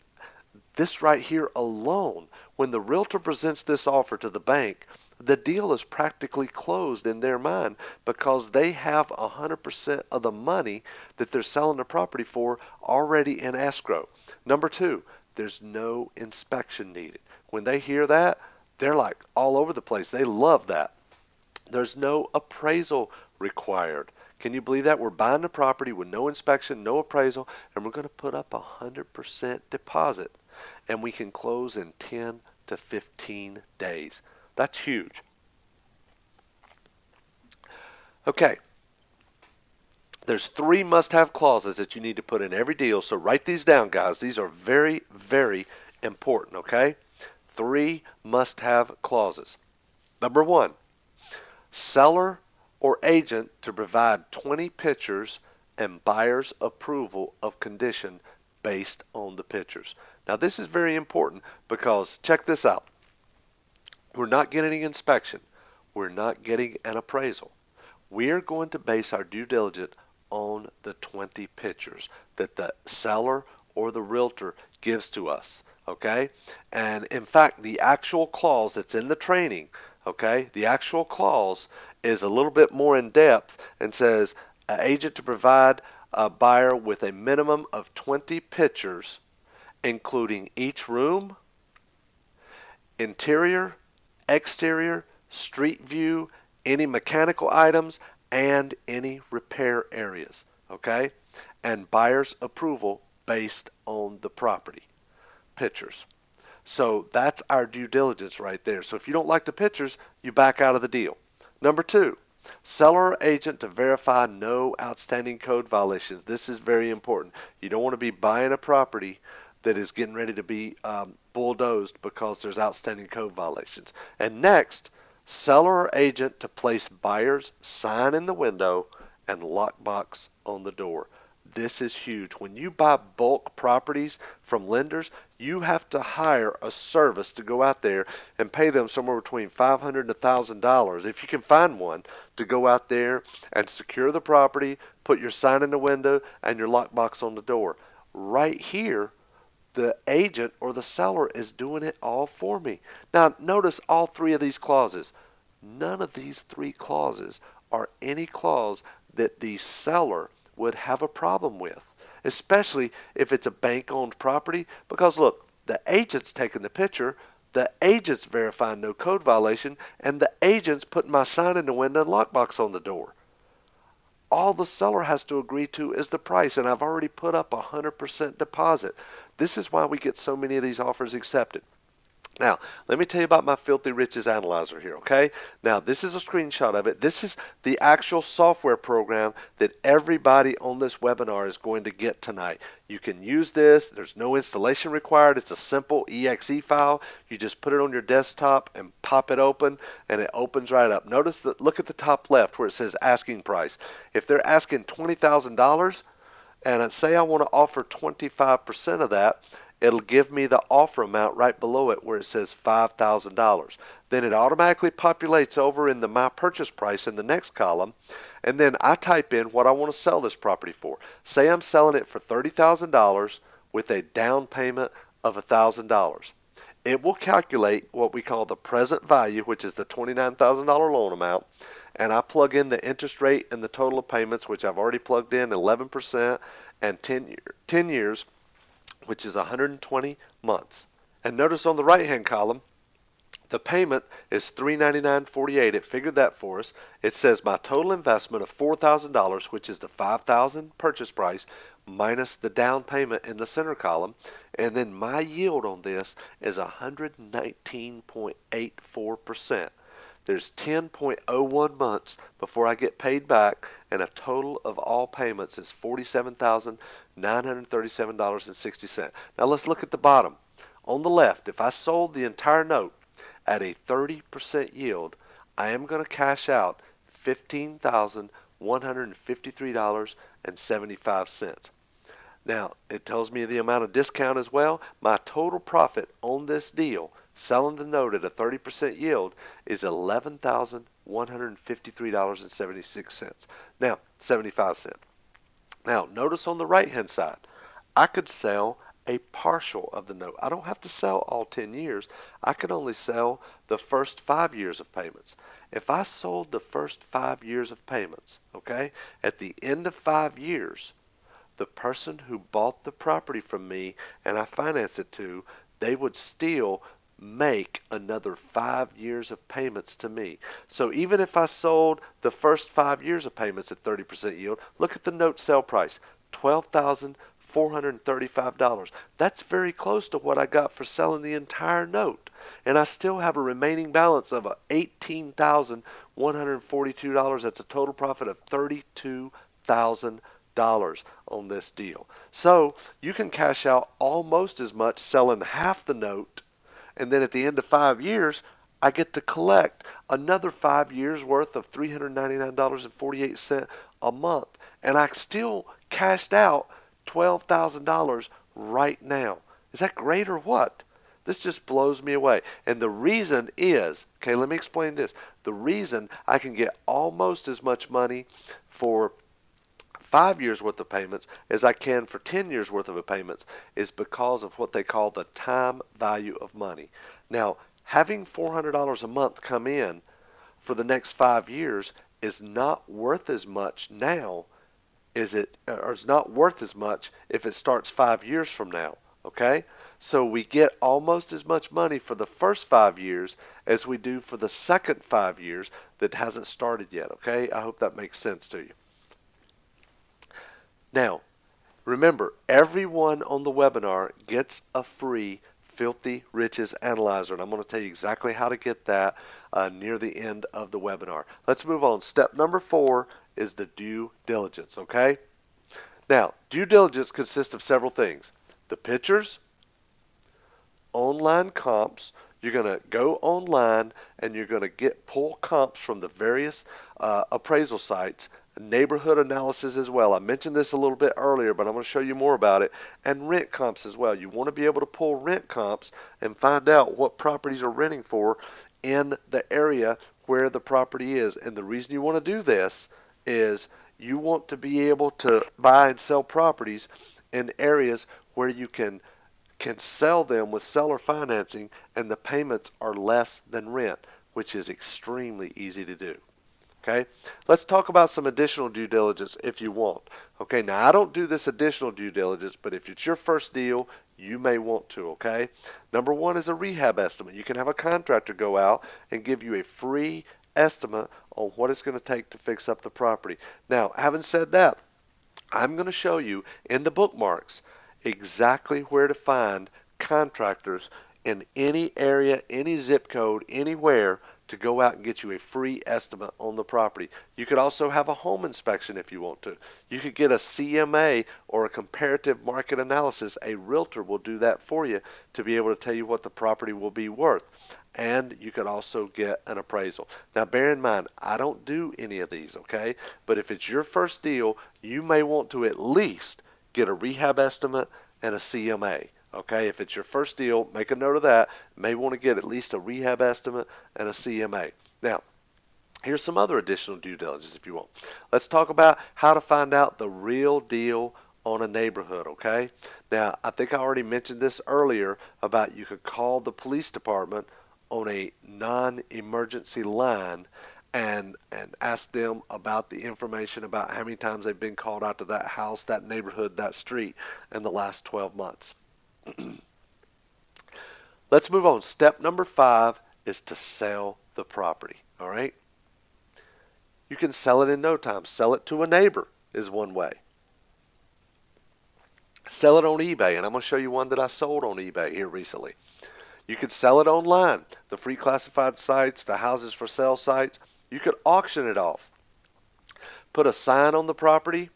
this right here alone, when the realtor presents this offer to the bank, the deal is practically closed in their mind because they have 100% of the money that they're selling the property for already in escrow. Number two, there's no inspection needed. When they hear that, they're like all over the place. They love that. There's no appraisal required. Can you believe that? We're buying the property with no inspection, no appraisal, and we're going to put up 100% deposit. And we can close in 10 to 15 days. That's huge. Okay. There's 3 must-have clauses that you need to put in every deal, so write these down, guys. These are very, very important, okay? 3 must-have clauses. Number 1, seller or agent to provide 20 pictures and buyer's approval of condition based on the pictures. Now, this is very important because check this out. We're not getting an inspection. We're not getting an appraisal. We're going to base our due diligence on the 20 pictures that the seller or the realtor gives to us, okay? And in fact, the actual clause that's in the training, okay, the actual clause is a little bit more in depth and says an agent to provide a buyer with a minimum of 20 pictures, including each room, interior, exterior, street view, any mechanical items, and any repair areas, okay? And buyer's approval based on the property pictures. So that's our due diligence right there. So if you don't like the pictures, you back out of the deal. Number 2, seller or agent to verify no outstanding code violations. This is very important. You don't want to be buying a property that is getting ready to be bulldozed because there's outstanding code violations. And next, seller or agent to place buyer's sign in the window and lockbox on the door. This is huge. When you buy bulk properties from lenders, you have to hire a service to go out there and pay them somewhere between $500 and $1,000, if you can find one, to go out there and secure the property, put your sign in the window, and your lockbox on the door. Right here, the agent or the seller is doing it all for me. Now, notice all 3 of these clauses. None of these 3 clauses are any clause that the seller would have a problem with, especially if it's a bank-owned property, because look, the agent's taking the picture, the agent's verifying no code violation, and the agent's putting my sign in the window and lockbox on the door. All the seller has to agree to is the price, and I've already put up 100% deposit. This is why we get so many of these offers accepted. Now, let me tell you about my Filthy Riches Analyzer here, okay? Now, this is a screenshot of it. This is the actual software program that everybody on this webinar is going to get tonight. You can use this. There's no installation required. It's a simple exe file. You just put it on your desktop and pop it open, and it opens right up. Notice that, look at the top left where it says asking price. If they're asking $20,000, and say I want to offer 25% of that, it'll give me the offer amount right below it where it says $5,000. Then it automatically populates over in the My Purchase Price in the next column, and then I type in what I want to sell this property for. Say I'm selling it for $30,000 with a down payment of $1,000. It will calculate what we call the present value, which is the $29,000 loan amount, and I plug in the interest rate and the total of payments, which I've already plugged in, 11%, and 10 years, which is 120 months. And notice on the right-hand column, The payment is $399.48. It figured that for us. It says my total investment of $4,000, which is the $5,000 purchase price minus the down payment in the center column, and then my yield on this is 119.84%. There's 10.01 months before I get paid back, and a total of all payments is $47,937.60. Now let's look at the bottom. On the left, if I sold the entire note at a 30% yield, I am going to cash out $15,153.75. Now, it tells me the amount of discount as well. My total profit on this deal, selling the note at a 30% yield, is $11,153.76. Now, 75 cents. Now, notice on the right-hand side, I could sell a partial of the note. I don't have to sell all 10 years. I could only sell the first 5 years of payments. If I sold the first 5 years of payments, okay, at the end of 5 years, the person who bought the property from me and I financed it to, they would still make another 5 years of payments to me. So even if I sold the first 5 years of payments at 30% yield, look at the note sale price, $12,435. That's very close to what I got for selling the entire note. And I still have a remaining balance of $18,142. That's a total profit of $32,000 on this deal. So you can cash out almost as much selling half the note, and then at the end of 5 years, I get to collect another 5 years worth of $399.48 a month. And I still cashed out $12,000 right now. Is that great or what? This just blows me away. And the reason is, okay, let me explain this. The reason I can get almost as much money for 5 years worth of payments as I can for 10 years worth of payments is because of what they call the time value of money. Now, having $400 a month come in for the next 5 years is not worth as much now or it's not worth as much if it starts 5 years from now, okay? So we get almost as much money for the first 5 years as we do for the second 5 years that hasn't started yet, okay? I hope that makes sense to you. Now, remember, everyone on the webinar gets a free Filthy Riches Analyzer, and I'm going to tell you exactly how to get that near the end of the webinar. Let's move on. Step number 4 is the due diligence, okay? Now, due diligence consists of several things. The pictures, online comps. You're going to go online and you're going to pull comps from the various appraisal sites, neighborhood analysis as well. I mentioned this a little bit earlier, but I'm going to show you more about it, and rent comps as well. You want to be able to pull rent comps and find out what properties are renting for in the area where the property is. And the reason you want to do this is you want to be able to buy and sell properties in areas where you can sell them with seller financing and the payments are less than rent, which is extremely easy to do. Okay, let's talk about some additional due diligence if you want. Okay, now I don't do this additional due diligence, but if it's your first deal, you may want to, okay? Number 1 is a rehab estimate. You can have a contractor go out and give you a free estimate on what it's going to take to fix up the property. Now, having said that, I'm going to show you in the bookmarks exactly where to find contractors in any area, any zip code, anywhere to go out and get you a free estimate on the property. You could also have a home inspection if you want to. You could get a CMA or a comparative market analysis. A realtor will do that for you to be able to tell you what the property will be worth. And you could also get an appraisal. Now bear in mind, I don't do any of these, okay? But if it's your first deal, you may want to at least get a rehab estimate and a CMA. Okay, if it's your first deal, make a note of that. You may want to get at least a rehab estimate and a CMA. Now, here's some other additional due diligence if you want. Let's talk about how to find out the real deal on a neighborhood, okay? Now, I think I already mentioned this earlier about you could call the police department on a non-emergency line and ask them about the information about how many times they've been called out to that house, that neighborhood, that street in the last 12 months. Let's move on. Step number 5 is to sell the property, all right? You can sell it in no time. Sell it to a neighbor is one way. Sell it on eBay, and I'm going to show you one that I sold on eBay here recently. You could sell it online, the free classified sites, the houses for sale sites. You could auction it off. Put a sign on the property.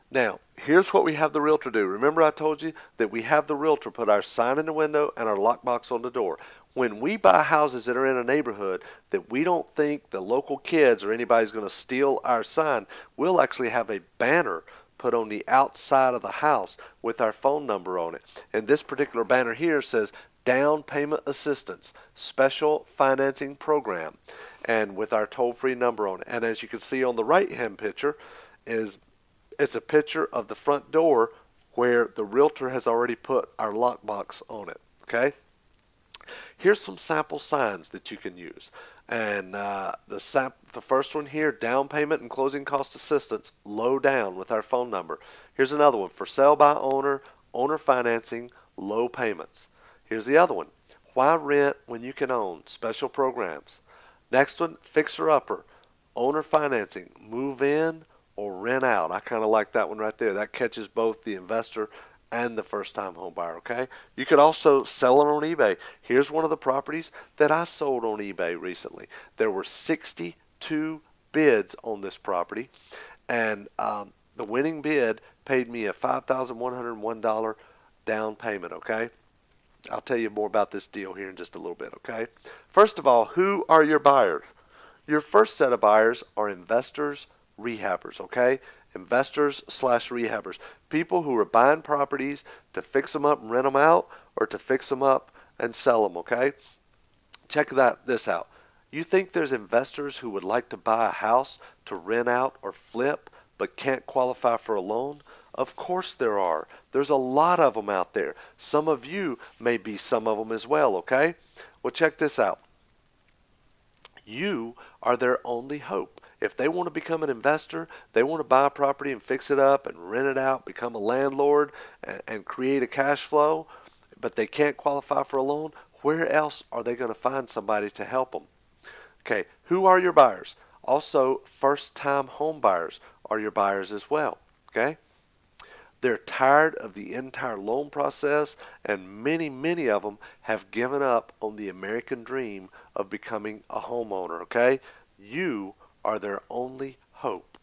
Now, here's what we have the realtor do. Remember I told you that we have the realtor put our sign in the window and our lockbox on the door. When we buy houses that are in a neighborhood that we don't think the local kids or anybody's going to steal our sign, we'll actually have a banner put on the outside of the house with our phone number on it. And this particular banner here says down payment assistance, special financing program, and with our toll-free number on it. And as you can see on the right-hand picture it's a picture of the front door where the realtor has already put our lockbox on it, okay? Here's some sample signs that you can use. And the first one here, down payment and closing cost assistance, low down with our phone number. Here's another one, for sale by owner, owner financing, low payments. Here's the other one, why rent when you can own, special programs. Next one, fixer upper, owner financing, move in or rent out. I kind of like that one right there. That catches both the investor and the first-time home buyer, okay? You could also sell it on eBay. Here's one of the properties that I sold on eBay recently. There were 62 bids on this property, and the winning bid paid me a $5,101 down payment, okay? I'll tell you more about this deal here in just a little bit, okay? First of all, who are your buyers? Your first set of buyers are investors, rehabbers, okay? Investors/rehabbers. People who are buying properties to fix them up and rent them out, or to fix them up and sell them, okay? Check this out. You think there's investors who would like to buy a house to rent out or flip but can't qualify for a loan? Of course there are. There's a lot of them out there. Some of you may be some of them as well, okay? Well, check this out. You are their only hope. If they want to become an investor, they want to buy a property and fix it up and rent it out, become a landlord and create a cash flow, but they can't qualify for a loan, where else are they going to find somebody to help them? Okay, who are your buyers? Also, first-time home buyers are your buyers as well, okay? They're tired of the entire loan process, and many of them have given up on the American dream of becoming a homeowner, okay? You are their only hope.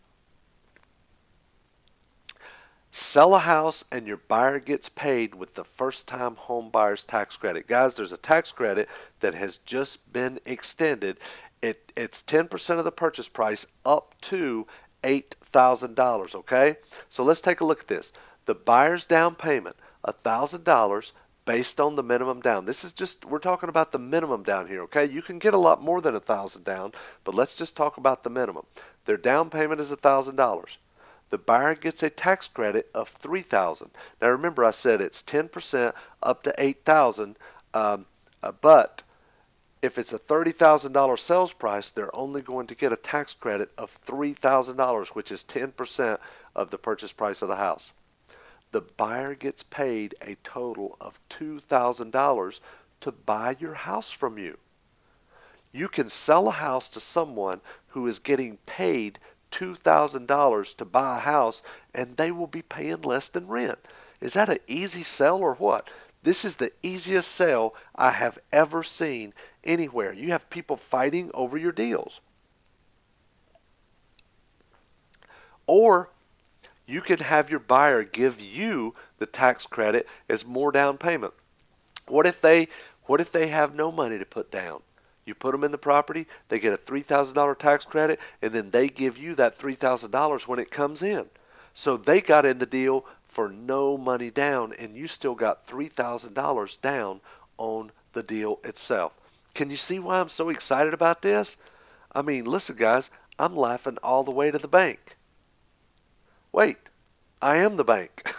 Sell a house and your buyer gets paid with the first-time home buyer's tax credit. Guys, there's a tax credit that has just been extended. It's 10% of the purchase price up to $8,000, okay? So let's take a look at this. The buyer's down payment, $1,000 based on the minimum down. This is just, we're talking about the minimum down here, okay? You can get a lot more than $1,000 down, but let's just talk about the minimum. Their down payment is $1,000. The buyer gets a tax credit of $3,000. Now remember, I said it's 10% up to $8,000, but if it's a $30,000 sales price, they're only going to get a tax credit of $3,000, which is 10% of the purchase price of the house. The buyer gets paid a total of $2,000 to buy your house from you. You can sell a house to someone who is getting paid $2,000 to buy a house, and they will be paying less than rent. Is that an easy sell or what? This is the easiest sale I have ever seen anywhere. You have people fighting over your deals. Or you could have your buyer give you the tax credit as more down payment. What if they have no money to put down? You put them in the property, they get a $3,000 tax credit, and then they give you that $3,000 when it comes in. So they got in the deal for no money down, and you still got $3,000 down on the deal itself. Can you see why I'm so excited about this? I mean, listen guys, I'm laughing all the way to the bank. Wait, I am the bank.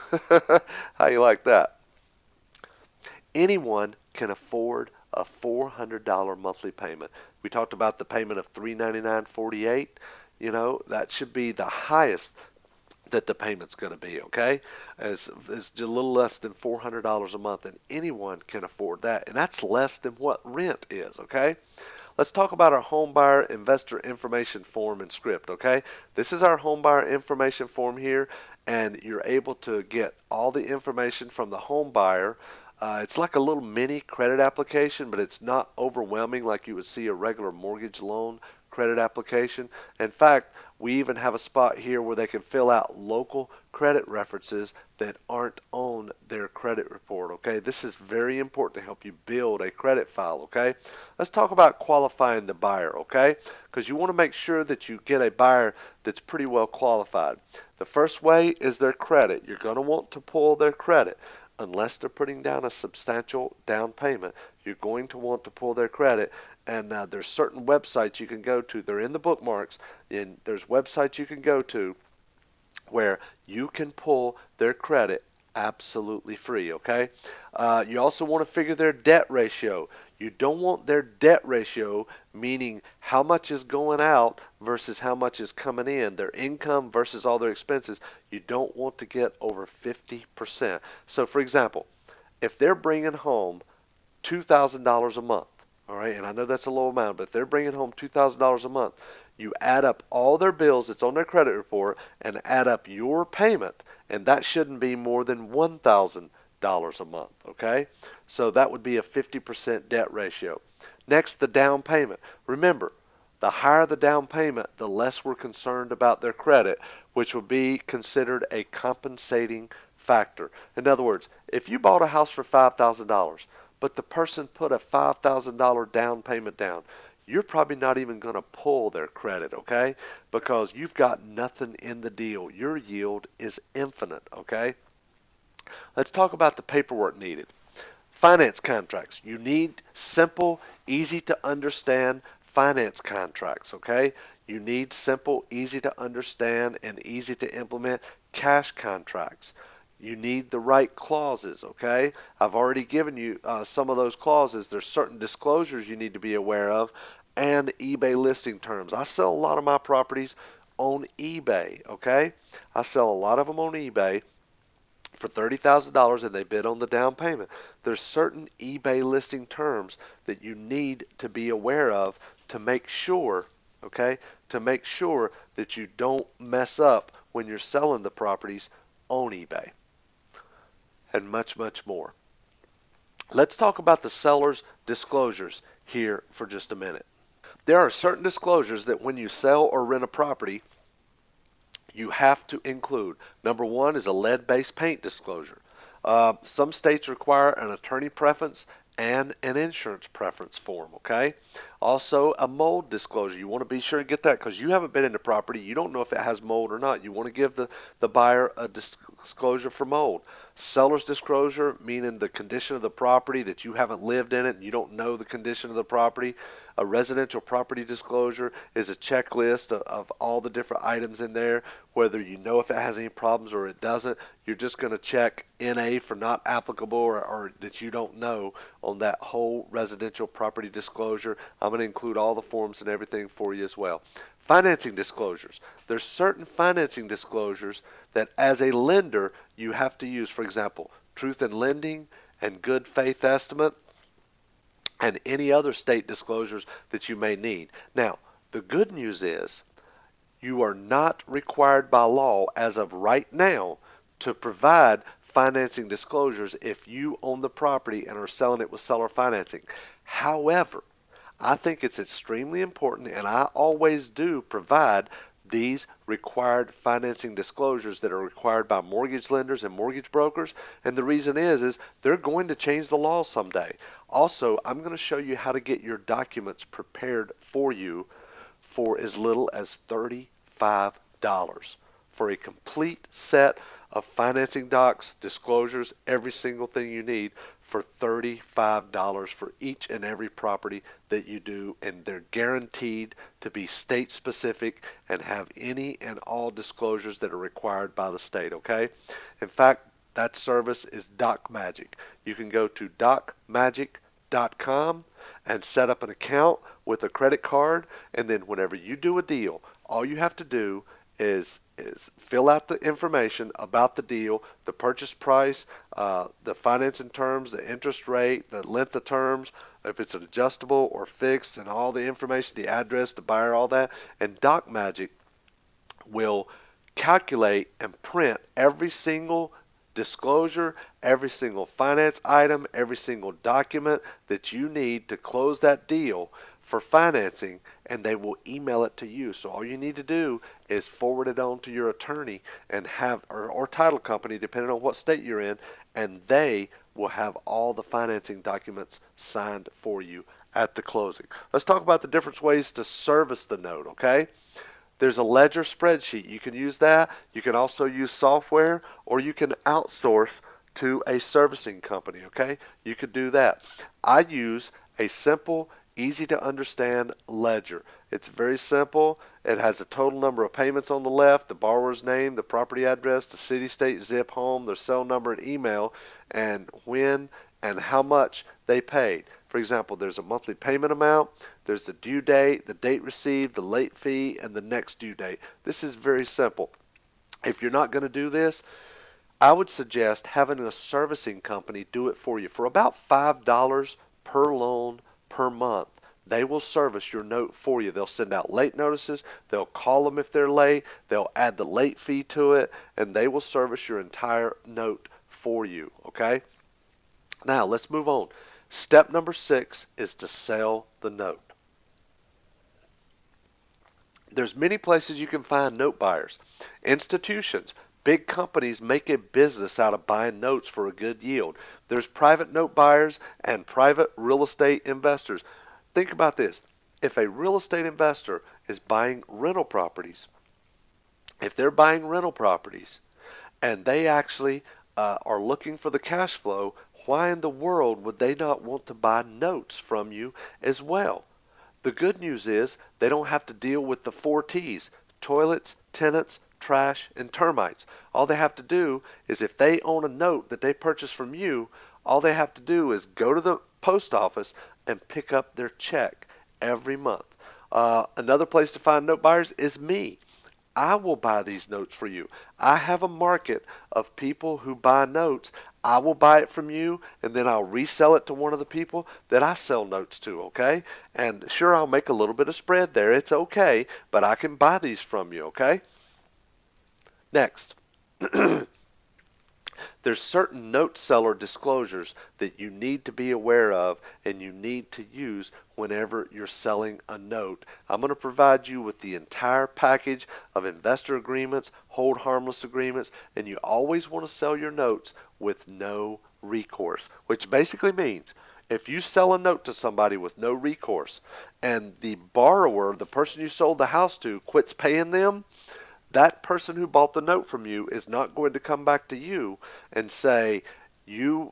How you like that? Anyone can afford a $400 monthly payment. We talked about the payment of $399.48. You know, that should be the highest that the payment's going to be, okay? It's a little less than $400 a month, and anyone can afford that, and that's less than what rent is, okay? Let's talk about our home buyer investor information form and script, okay? This is our home buyer information form here, and you're able to get all the information from the home buyer. It's like a little mini credit application, but it's not overwhelming like you would see a regular mortgage loan credit application. In fact, we even have a spot here where they can fill out local credit references that aren't on their credit report, okay? This is very important to help you build a credit file, okay? Let's talk about qualifying the buyer, okay? Because you want to make sure that you get a buyer that's pretty well qualified. The first way is their credit. You're going to want to pull their credit. Unless they're putting down a substantial down payment, you're going to want to pull their credit. And there's certain websites you can go to. They're in the bookmarks, and there's websites you can go to where you can pull their credit absolutely free, okay? You also want to figure their debt ratio. You don't want their debt ratio, meaning how much is going out versus how much is coming in, their income versus all their expenses. You don't want to get over 50%. So, for example, if they're bringing home $2,000 a month, all right, and I know that's a low amount, but if they're bringing home $2,000 a month, you add up all their bills that's on their credit report and add up your payment, and that shouldn't be more than $1,000 a month, okay? So that would be a 50% debt ratio. Next, the down payment. Remember, the higher the down payment, the less we're concerned about their credit, which would be considered a compensating factor. In other words, if you bought a house for $5,000, but the person put a $5,000 down payment down, you're probably not even going to pull their credit, okay? Because you've got nothing in the deal. Your yield is infinite, okay? Let's talk about the paperwork needed. Finance contracts. You need simple, easy to understand finance contracts, okay? You need simple, easy to understand, and easy to implement cash contracts. You need the right clauses, okay? I've already given you some of those clauses. There's certain disclosures you need to be aware of, and eBay listing terms. I sell a lot of my properties on eBay, okay? I sell a lot of them on eBay for $30,000 and they bid on the down payment. There's certain eBay listing terms that you need to be aware of to make sure, okay, to make sure that you don't mess up when you're selling the properties on eBay, and much, much more. Let's talk about the seller's disclosures here for just a minute. There are certain disclosures that when you sell or rent a property, you have to include. Number one is a lead-based paint disclosure. Some states require an attorney preference and an insurance preference form, okay? Also, a mold disclosure. You want to be sure to get that because you haven't been in the property. You don't know if it has mold or not. You want to give the buyer a disclosure for mold. Seller's disclosure, meaning the condition of the property, that you haven't lived in it and you don't know the condition of the property. A residential property disclosure is a checklist of all the different items in there, whether you know if it has any problems or it doesn't. You're just going to check NA for not applicable or that you don't know on that whole residential property disclosure. I'm going to include all the forms and everything for you as well. Financing disclosures. There's certain financing disclosures that as a lender you have to use. For example, truth in lending and good faith estimate and any other state disclosures that you may need. Now, the good news is you are not required by law as of right now to provide financing disclosures if you own the property and are selling it with seller financing. However, I think it's extremely important, and I always do provide these required financing disclosures that are required by mortgage lenders and mortgage brokers. And the reason is they're going to change the law someday. Also, I'm going to show you how to get your documents prepared for you for as little as $35 for a complete set of financing docs, disclosures, every single thing you need for $35 for each and every property that you do, and they're guaranteed to be state specific and have any and all disclosures that are required by the state, okay? In fact, that service is Doc Magic. You can go to docmagic.com and set up an account with a credit card, and then whenever you do a deal, all you have to do is is fill out the information about the deal, the purchase price, the financing terms, the interest rate, the length of terms, if it's adjustable or fixed, and all the information, the address, the buyer, all that. And DocMagic will calculate and print every single disclosure, every single finance item, every single document that you need to close that deal for financing, and they will email it to you. So all you need to do is forward it on to your attorney and have or title company, depending on what state you're in, and they will have all the financing documents signed for you at the closing. Let's talk about the different ways to service the note, okay? There's a ledger spreadsheet. You can use that. You can also use software, or you can outsource to a servicing company, okay? You could do that. I use a simple, easy to understand ledger. It's very simple. It has a total number of payments on the left, the borrower's name, the property address, the city, state, zip, home, their cell number and email, and when and how much they paid. For example, there's a monthly payment amount, there's the due date, the date received, the late fee, and the next due date. This is very simple. If you're not going to do this, I would suggest having a servicing company do it for you for about $5 per loan per month. They will service your note for you. They'll send out late notices. They'll call them if they're late. They'll add the late fee to it, and they will service your entire note for you, okay? Now, let's move on. Step number 6 is to sell the note. There's many places you can find note buyers. Institutions, big companies make a business out of buying notes for a good yield. There's private note buyers and private real estate investors. Think about this. If a real estate investor is buying rental properties, if they're buying rental properties and they actually are looking for the cash flow, why in the world would they not want to buy notes from you as well? The good news is they don't have to deal with the 4 T's: toilets, tenants, trash, and termites. All they have to do is, if they own a note that they purchase from you, all they have to do is go to the post office and pick up their check every month. Another place to find note buyers is me. I will buy these notes for you. I have a market of people who buy notes. I will buy it from you, and then I'll resell it to one of the people that I sell notes to, okay? And sure, I'll make a little bit of spread there. It's okay, but I can buy these from you, okay? Next. There's certain note seller disclosures that you need to be aware of and you need to use whenever you're selling a note. I'm going to provide you with the entire package of investor agreements, hold harmless agreements, and you always want to sell your notes with no recourse, which basically means if you sell a note to somebody with no recourse and the borrower, the person you sold the house to, quits paying them, that person who bought the note from you is not going to come back to you and say, you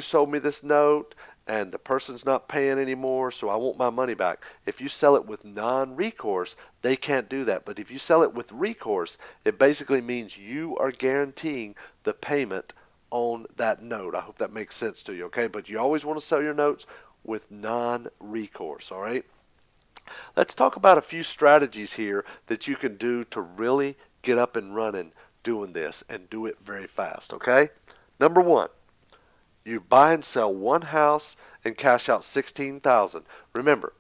sold me this note and the person's not paying anymore, so I want my money back. If you sell it with non-recourse, they can't do that. But if you sell it with recourse, it basically means you are guaranteeing the payment on that note. I hope that makes sense to you, okay? But you always want to sell your notes with non-recourse, all right? Let's talk about a few strategies here that you can do to really get up and running doing this and do it very fast, okay? Number 1, you buy and sell one house and cash out $16,000. Remember,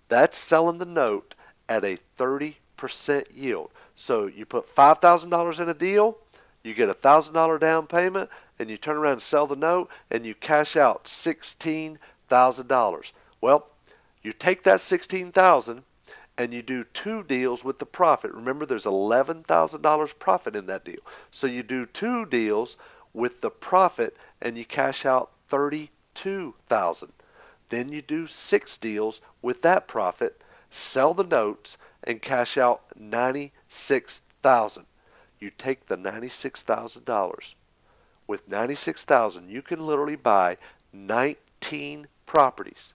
that's selling the note at a 30% yield. So you put $5,000 in a deal, you get a $1,000 down payment, and you turn around and sell the note and you cash out $16,000. Well, you take that $16,000 and you do 2 deals with the profit. Remember, there's $11,000 profit in that deal. So you do 2 deals with the profit and you cash out $32,000. Then you do 6 deals with that profit, sell the notes, and cash out $96,000. You take the $96,000. With $96,000, you can literally buy 19 properties.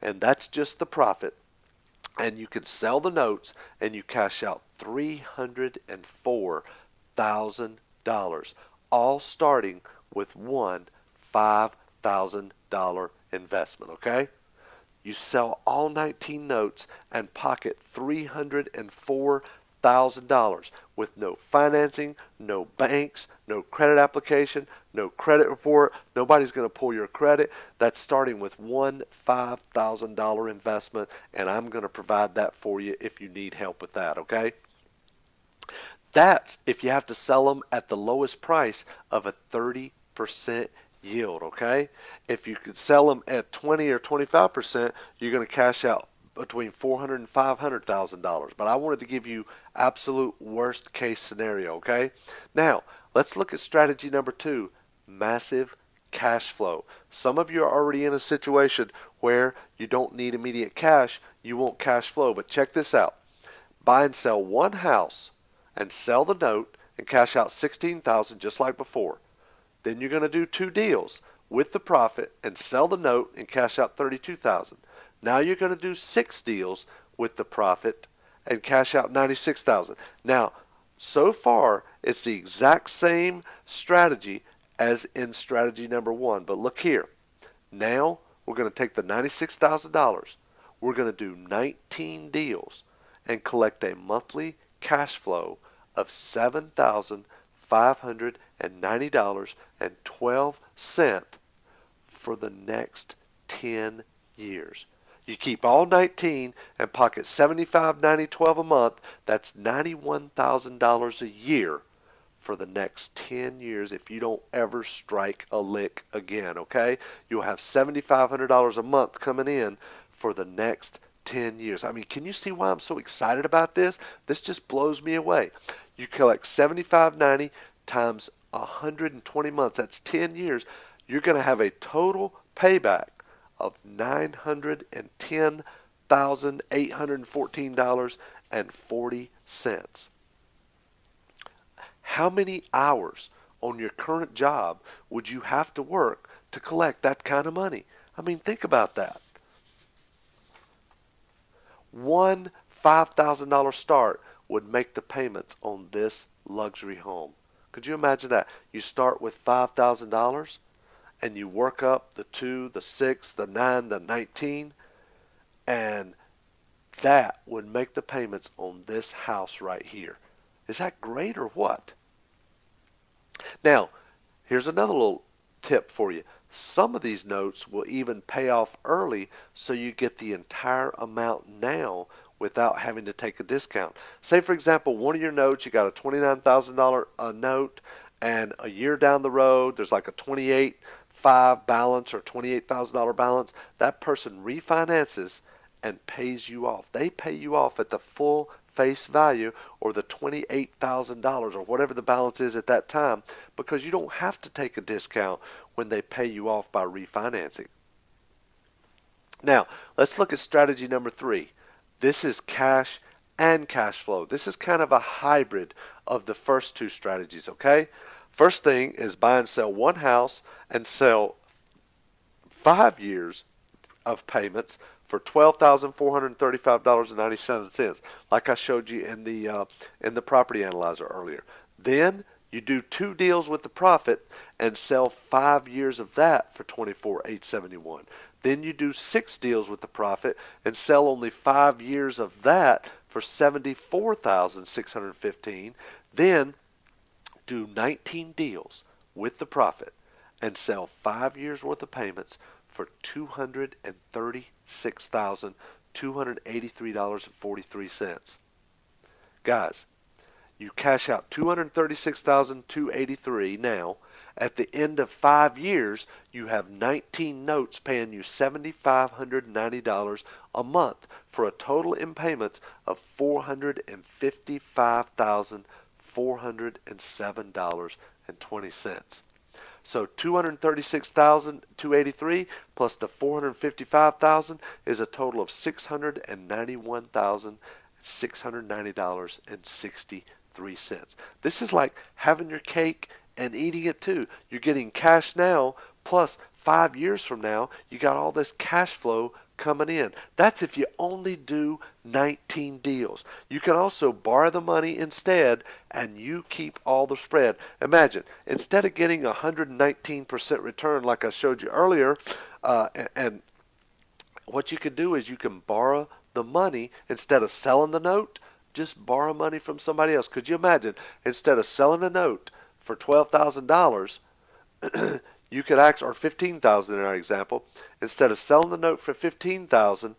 And that's just the profit. And you can sell the notes and you cash out $304,000, all starting with one $5,000 investment, okay? You sell all 19 notes and pocket $304,000 $1,000 with no financing, no banks, no credit application, no credit report. Nobody's going to pull your credit. That's starting with one $5,000 investment, and I'm going to provide that for you if you need help with that, okay? That's if you have to sell them at the lowest price of a 30% yield, okay? If you could sell them at 20 or 25%, you're going to cash out between $400,000 and $500,000. But I wanted to give you absolute worst case scenario, okay? Now, let's look at strategy number 2, massive cash flow. Some of you are already in a situation where you don't need immediate cash, you want cash flow, but check this out. Buy and sell one house and sell the note and cash out $16,000 just like before. Then you're going to do 2 deals with the profit and sell the note and cash out $32,000. Now you're going to do 6 deals with the profit and cash out $96,000. Now, so far, it's the exact same strategy as in strategy number 1. But look here. Now, we're going to take the $96,000. We're going to do 19 deals and collect a monthly cash flow of $7,590.12 for the next 10 years. You keep all 19 and pocket $75.90.12 a month. That's $91,000 a year for the next 10 years if you don't ever strike a lick again, okay? You'll have $7,500 a month coming in for the next 10 years. I mean, can you see why I'm so excited about this? This just blows me away. You collect $75.90 times 120 months. That's 10 years. You're going to have a total payback of $910,814.40. How many hours on your current job would you have to work to collect that kind of money? I mean, think about that. One $5,000 start would make the payments on this luxury home. Could you imagine that? You start with $5,000 and you work up the 2, the 6, the 9, the 19, and that would make the payments on this house right here. Is that great or what? Now, here's another little tip for you. Some of these notes will even pay off early so you get the entire amount now without having to take a discount. Say, for example, one of your notes, you got a $29,000 note, and a year down the road, there's like a $28,500 balance or $28,000 balance. That person refinances and pays you off. They pay you off at the full face value or the $28,000 or whatever the balance is at that time, because you don't have to take a discount when they pay you off by refinancing. Now, let's look at strategy number 3. This is cash and cash flow. This is kind of a hybrid of the first 2 strategies, okay? First thing is buy and sell one house and sell 5 years of payments for $12,435.97, like I showed you in the property analyzer earlier. Then you do 2 deals with the profit and sell 5 years of that for $24,871. Then you do 6 deals with the profit and sell only 5 years of that for $74,615. Then do 19 deals with the profit and sell 5 years worth of payments for $236,283.43. Guys, you cash out $236,283 now. At the end of 5 years, you have 19 notes paying you $7,590 a month for a total in payments of $455,407.20. So $236,283 plus the $455,000 is a total of $691,690.63. This is like having your cake and eating it too. You're getting cash now, plus 5 years from now, you got all this cash flow coming in. That's if you only do 19 deals. You can also borrow the money instead, and you keep all the spread. Imagine, instead of getting 119% return like I showed you earlier, and what you can do is you can borrow the money instead of selling the note. just borrow money from somebody else. Could you imagine, instead of selling a note for $12,000, you could or 15,000 in our example, instead of selling the note for 15,000,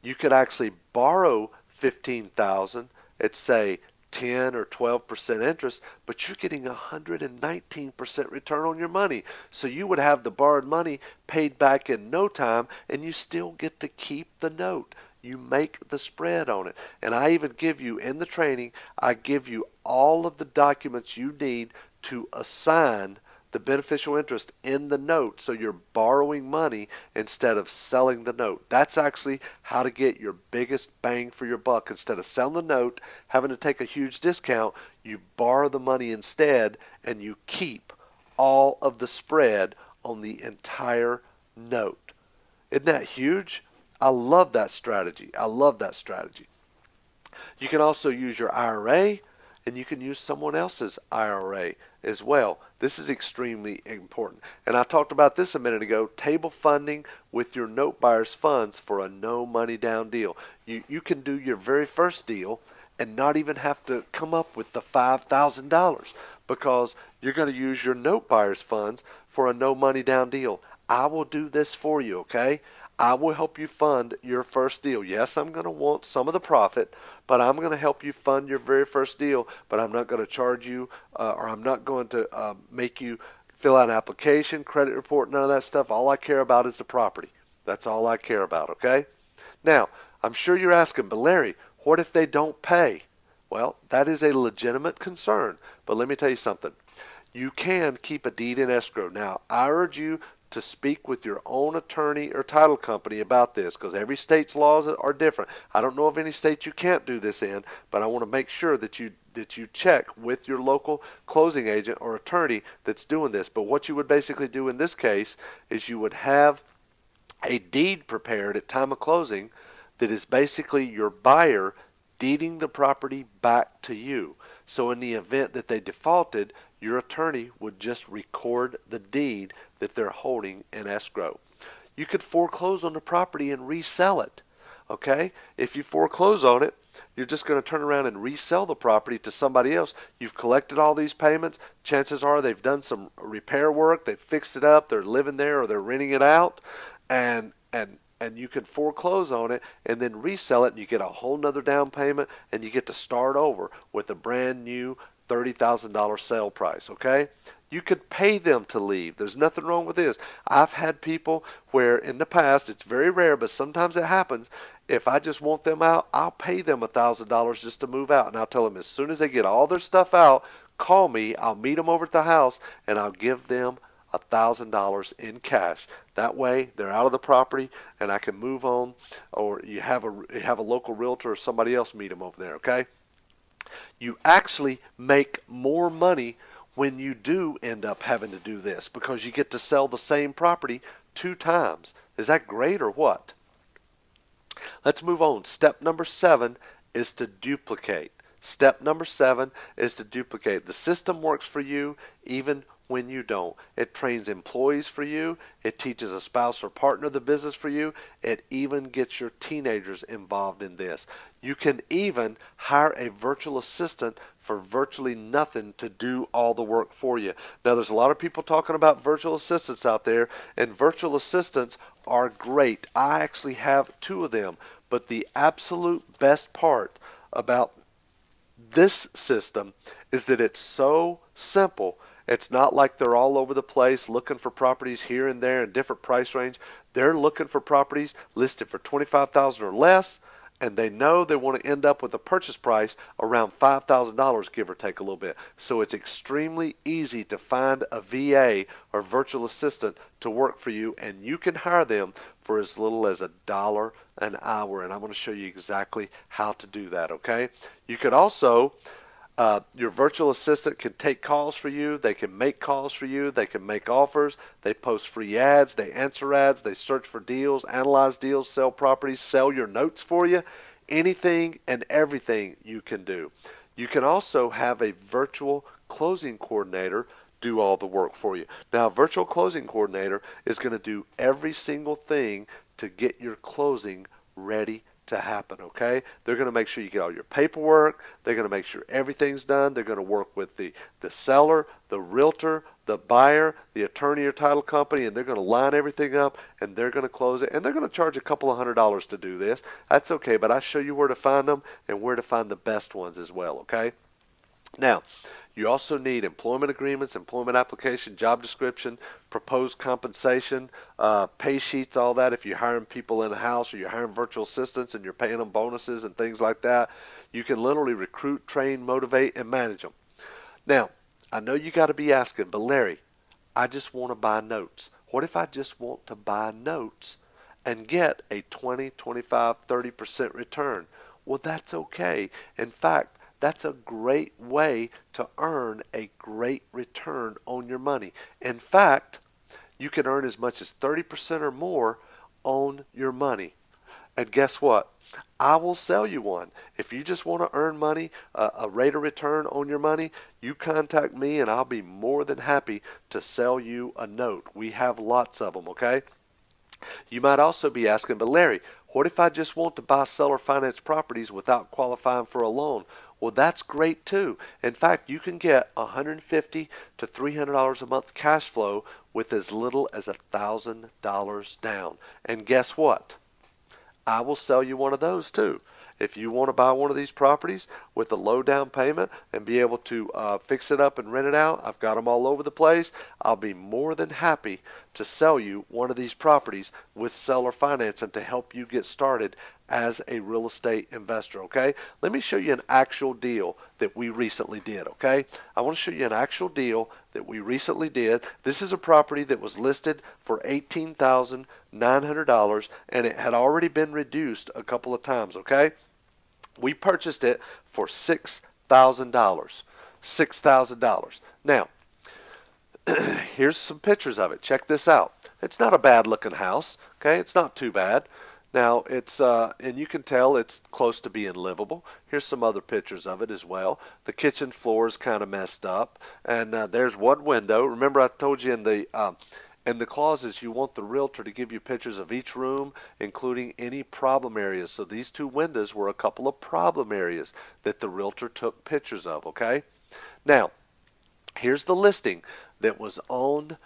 you could actually borrow 15,000 at say 10 or 12% interest, but you're getting 119% return on your money. So you would have the borrowed money paid back in no time, and you still get to keep the note. You make the spread on it. And I even give you in the training, I give you all of the documents you need to assign the beneficial interest in the note, so you're borrowing money instead of selling the note. That's actually how to get your biggest bang for your buck. Instead of selling the note, having to take a huge discount, you borrow the money instead, and you keep all of the spread on the entire note. Isn't that huge? I love that strategy. I love that strategy. You can also use your IRA, and you can use someone else's IRA as well. This is extremely important. And I talked about this a minute ago, table funding with your note buyer's funds for a no money down deal. You can do your very first deal and not even have to come up with the $5,000 because you're going to use your note buyer's funds for a no money down deal. I will do this for you, okay? I will help you fund your first deal. Yes, I'm going to want some of the profit, but I'm going to help you fund your very first deal, but I'm not going to charge you or I'm not going to make you fill out an application, credit report, none of that stuff. All I care about is the property. That's all I care about, okay? Now, I'm sure you're asking, but Larry, what if they don't pay? Well, that is a legitimate concern, but let me tell you something. You can keep a deed in escrow. Now, I urge you to speak with your own attorney or title company about this, because every state's laws are different. I don't know of any state you can't do this in, but I want to make sure that you check with your local closing agent or attorney that's doing this. But what you would basically do in this case is you would have a deed prepared at time of closing that is basically your buyer deeding the property back to you. So in the event that they defaulted, your attorney would just record the deed that they're holding in escrow. You could foreclose on the property and resell it. Okay? If you foreclose on it, you're just going to turn around and resell the property to somebody else. You've collected all these payments. Chances are they've done some repair work. They've fixed it up. They're living there or they're renting it out. And you can foreclose on it and then resell it, and you get a whole nother down payment, and you get to start over with a brand new $30,000 sale price, okay? You could pay them to leave. There's nothing wrong with this. I've had people where in the past, it's very rare, but sometimes it happens, if I just want them out, I'll pay them $1,000 just to move out, and I'll tell them as soon as they get all their stuff out, call me, I'll meet them over at the house, and I'll give them $1,000 in cash. That way they're out of the property and I can move on, or you have a local realtor or somebody else meet them over there, okay? You actually make more money when you do end up having to do this because you get to sell the same property 2 times. Is that great or what? Let's move on. Step number 7 is to duplicate. Step number 7 is to duplicate. The system works for you even when you don't. It trains employees for you. It teaches a spouse or partner the business for you. It even gets your teenagers involved in this. You can even hire a virtual assistant for virtually nothing to do all the work for you. Now, there's a lot of people talking about virtual assistants out there, and virtual assistants are great. I actually have 2 of them, but the absolute best part about this system is that it's so simple. It's not like they're all over the place looking for properties here and there in different price range. They're looking for properties listed for $25,000 or less, and they know they want to end up with a purchase price around $5,000, give or take a little bit. So it's extremely easy to find a VA or virtual assistant to work for you, and you can hire them for as little as $1 an hour. And I'm going to show you exactly how to do that, okay? You could also your virtual assistant can take calls for you. They can make calls for you. They can make offers. They post free ads. They answer ads. They search for deals, analyze deals, sell properties, sell your notes for you. Anything and everything you can do. You can also have a virtual closing coordinator do all the work for you. Now, a virtual closing coordinator is going to do every single thing to get your closing ready to happen, okay? They're going to make sure you get all your paperwork. They're going to make sure everything's done. They're going to work with the seller, the realtor, the buyer, the attorney or title company, and they're going to line everything up, and they're going to close it, and they're going to charge a couple of $100s to do this. That's okay, but I show you where to find them and where to find the best ones as well, okay? Now, you also need employment agreements, employment application, job description, proposed compensation, pay sheets, all that. If you're hiring people in a house or you're hiring virtual assistants and you're paying them bonuses and things like that, you can literally recruit, train, motivate, and manage them. Now, I know you got to be asking, but Larry, I just want to buy notes. What if I just want to buy notes and get a 20, 25, 30% return? Well, that's okay. In fact, that's a great way to earn a great return on your money. In fact, you can earn as much as 30% or more on your money. And guess what? I will sell you one. If you just want to earn money, a rate of return on your money, you contact me and I'll be more than happy to sell you a note. We have lots of them, okay? You might also be asking, but Larry, what if I just want to buy seller finance properties without qualifying for a loan? Well, that's great too. In fact, you can get $150 to $300 a month cash flow with as little as $1,000 down. And guess what? I will sell you one of those too. If you want to buy one of these properties with a low down payment and be able to fix it up and rent it out, I've got them all over the place. I'll be more than happy to sell you one of these properties with seller financing to help you get started as a real estate investor, okay? Let me show you an actual deal that we recently did, okay? I want to show you an actual deal that we recently did. This is a property that was listed for $18,900 and it had already been reduced a couple of times, okay? We purchased it for $6,000. $6,000. Now, here's some pictures of it. Check this out. It's not a bad looking house, okay? It's not too bad. Now, it's, and you can tell it's close to being livable. Here's some other pictures of it as well. The kitchen floor is kind of messed up. And there's one window. Remember I told you in the clauses you want the realtor to give you pictures of each room, including any problem areas. So these two windows were a couple of problem areas that the realtor took pictures of, okay? Now, here's the listing that was on,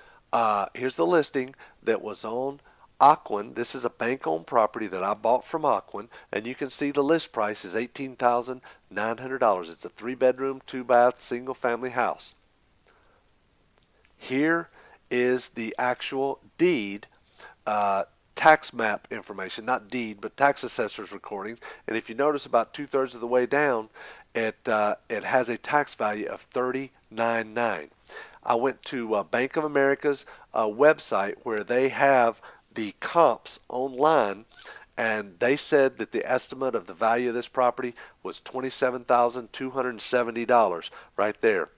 Aquin. This is a bank-owned property that I bought from Aquin, and you can see the list price is $18,900. It's a 3-bedroom, 2-bath, single-family house. Here is the actual deed, tax map information, not deed, but tax assessor's recordings. And if you notice, about 2/3 of the way down, it has a tax value of $39,900. I went to Bank of America's website where they have the comps online, and they said that the estimate of the value of this property was $27,270 right there.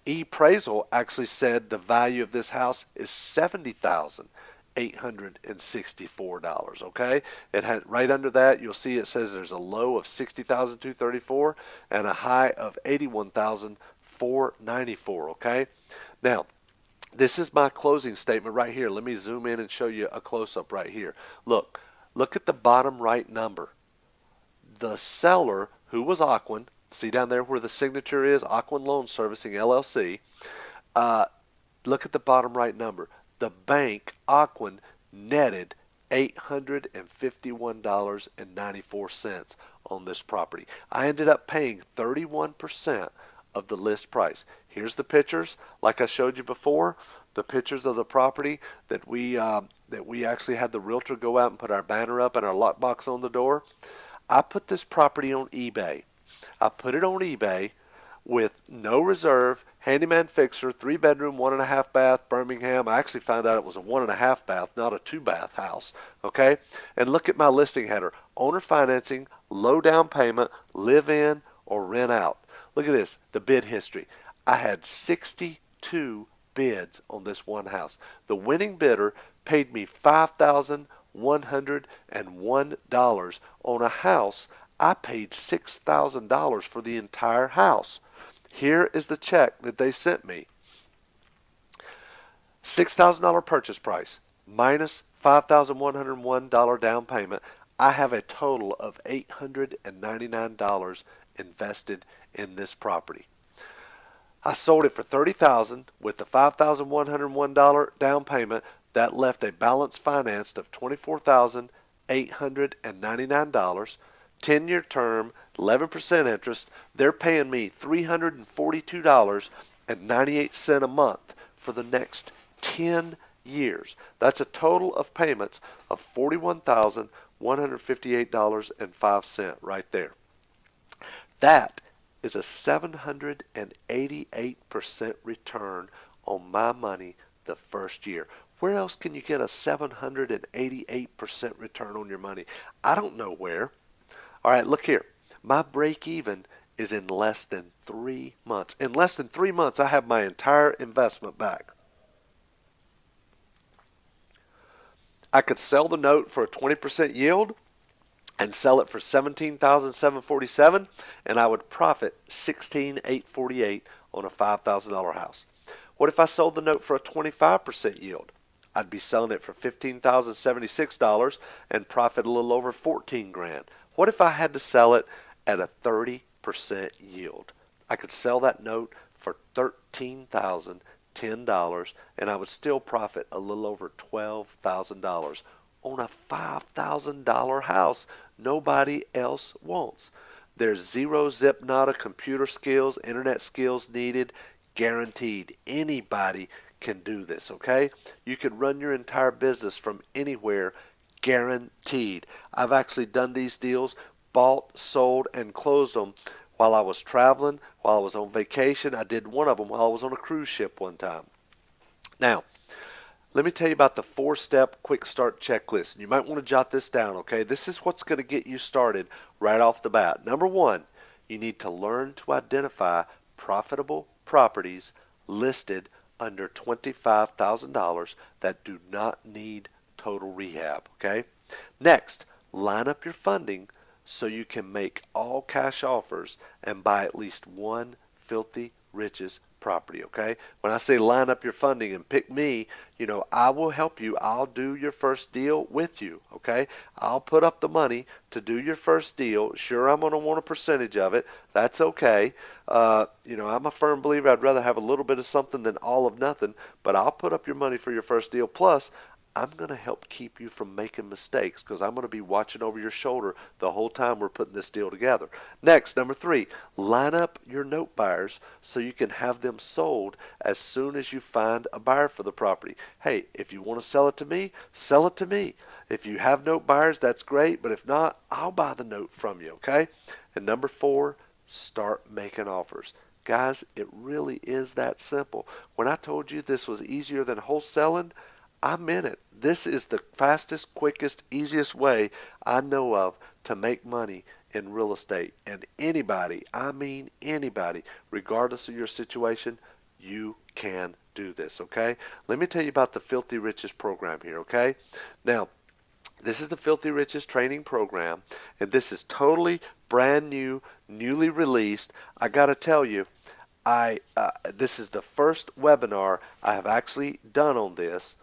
Appraisal actually said the value of this house is $70,864, okay? It had right under that, you'll see it says there's a low of $60,234 and a high of $81,494, okay? Now, this is my closing statement right here. Let me zoom in and show you a close-up right here. Look at the bottom right number. The seller, who was Aquin, see down there where the signature is, Aquin Loan Servicing, LLC. Look at the bottom right number. The bank, Aquin, netted $851.94 on this property. I ended up paying 31% of the list price. Here's the pictures, like I showed you before, the pictures of the property that we actually had the realtor go out and put our banner up and our lockbox on the door. I put this property on eBay. I put it on eBay with no reserve, handyman fixer, 3-bedroom, 1.5 bath, Birmingham. I actually found out it was a 1.5 bath, not a 2-bath house. Okay, and look at my listing header: owner financing, low down payment, live in or rent out. Look at this, the bid history. I had 62 bids on this one house. The winning bidder paid me $5,101 on a house. I paid $6,000 for the entire house. Here is the check that they sent me. $6,000 purchase price minus $5,101 down payment. I have a total of $899 invested in this property. I sold it for $30,000 with the $5,101 down payment. That left a balance financed of $24,899. 10-year term, 11% interest. They're paying me $342.98 a month for the next 10 years. That's a total of payments of $41,158.05 right there. That is a 788% return on my money the first year. Where else can you get a 788% return on your money? I don't know where. All right, look here. My break even is in less than 3 months. In less than 3 months, I have my entire investment back. I could sell the note for a 20% yield and sell it for $17,747, and I would profit $16,848 on a $5,000 house. What if I sold the note for a 25% yield? I'd be selling it for $15,076 and profit a little over $14,000. What if I had to sell it at a 30% yield? I could sell that note for $13,010 and I would still profit a little over $12,000 on a $5,000 house nobody else wants. There's zero zip nada computer skills, internet skills needed, guaranteed. Anybody can do this, okay? You can run your entire business from anywhere, guaranteed. I've actually done these deals, bought, sold, and closed them while I was traveling, while I was on vacation. I did one of them while I was on a cruise ship one time. Now, let me tell you about the 4-step quick start checklist. And you might want to jot this down, okay? This is what's going to get you started right off the bat. Number 1, you need to learn to identify profitable properties listed under $25,000 that do not need total rehab, okay? Next, line up your funding so you can make all cash offers and buy at least one filthy riches property, okay? When I say line up your funding and pick me, I will help you. I'll do your first deal with you, okay? I'll put up the money to do your first deal. Sure, I'm going to want a percentage of it. That's okay. I'm a firm believer I'd rather have a little bit of something than all of nothing, but I'll put up your money for your first deal. Plus, I'm going to help keep you from making mistakes because I'm going to be watching over your shoulder the whole time we're putting this deal together. Next, number 3, line up your note buyers so you can have them sold as soon as you find a buyer for the property. Hey, if you want to sell it to me, sell it to me. If you have note buyers, that's great, but if not, I'll buy the note from you, okay? And number 4, start making offers. Guys, it really is that simple. When I told you this was easier than wholesaling, I meant it. This is the fastest, quickest, easiest way I know of to make money in real estate. And anybody, I mean anybody, regardless of your situation, you can do this, okay? Let me tell you about the Filthy Riches program here, okay? Now, this is the Filthy Riches training program, and this is totally brand new, newly released. I got to tell you, this is the first webinar I have actually done on this.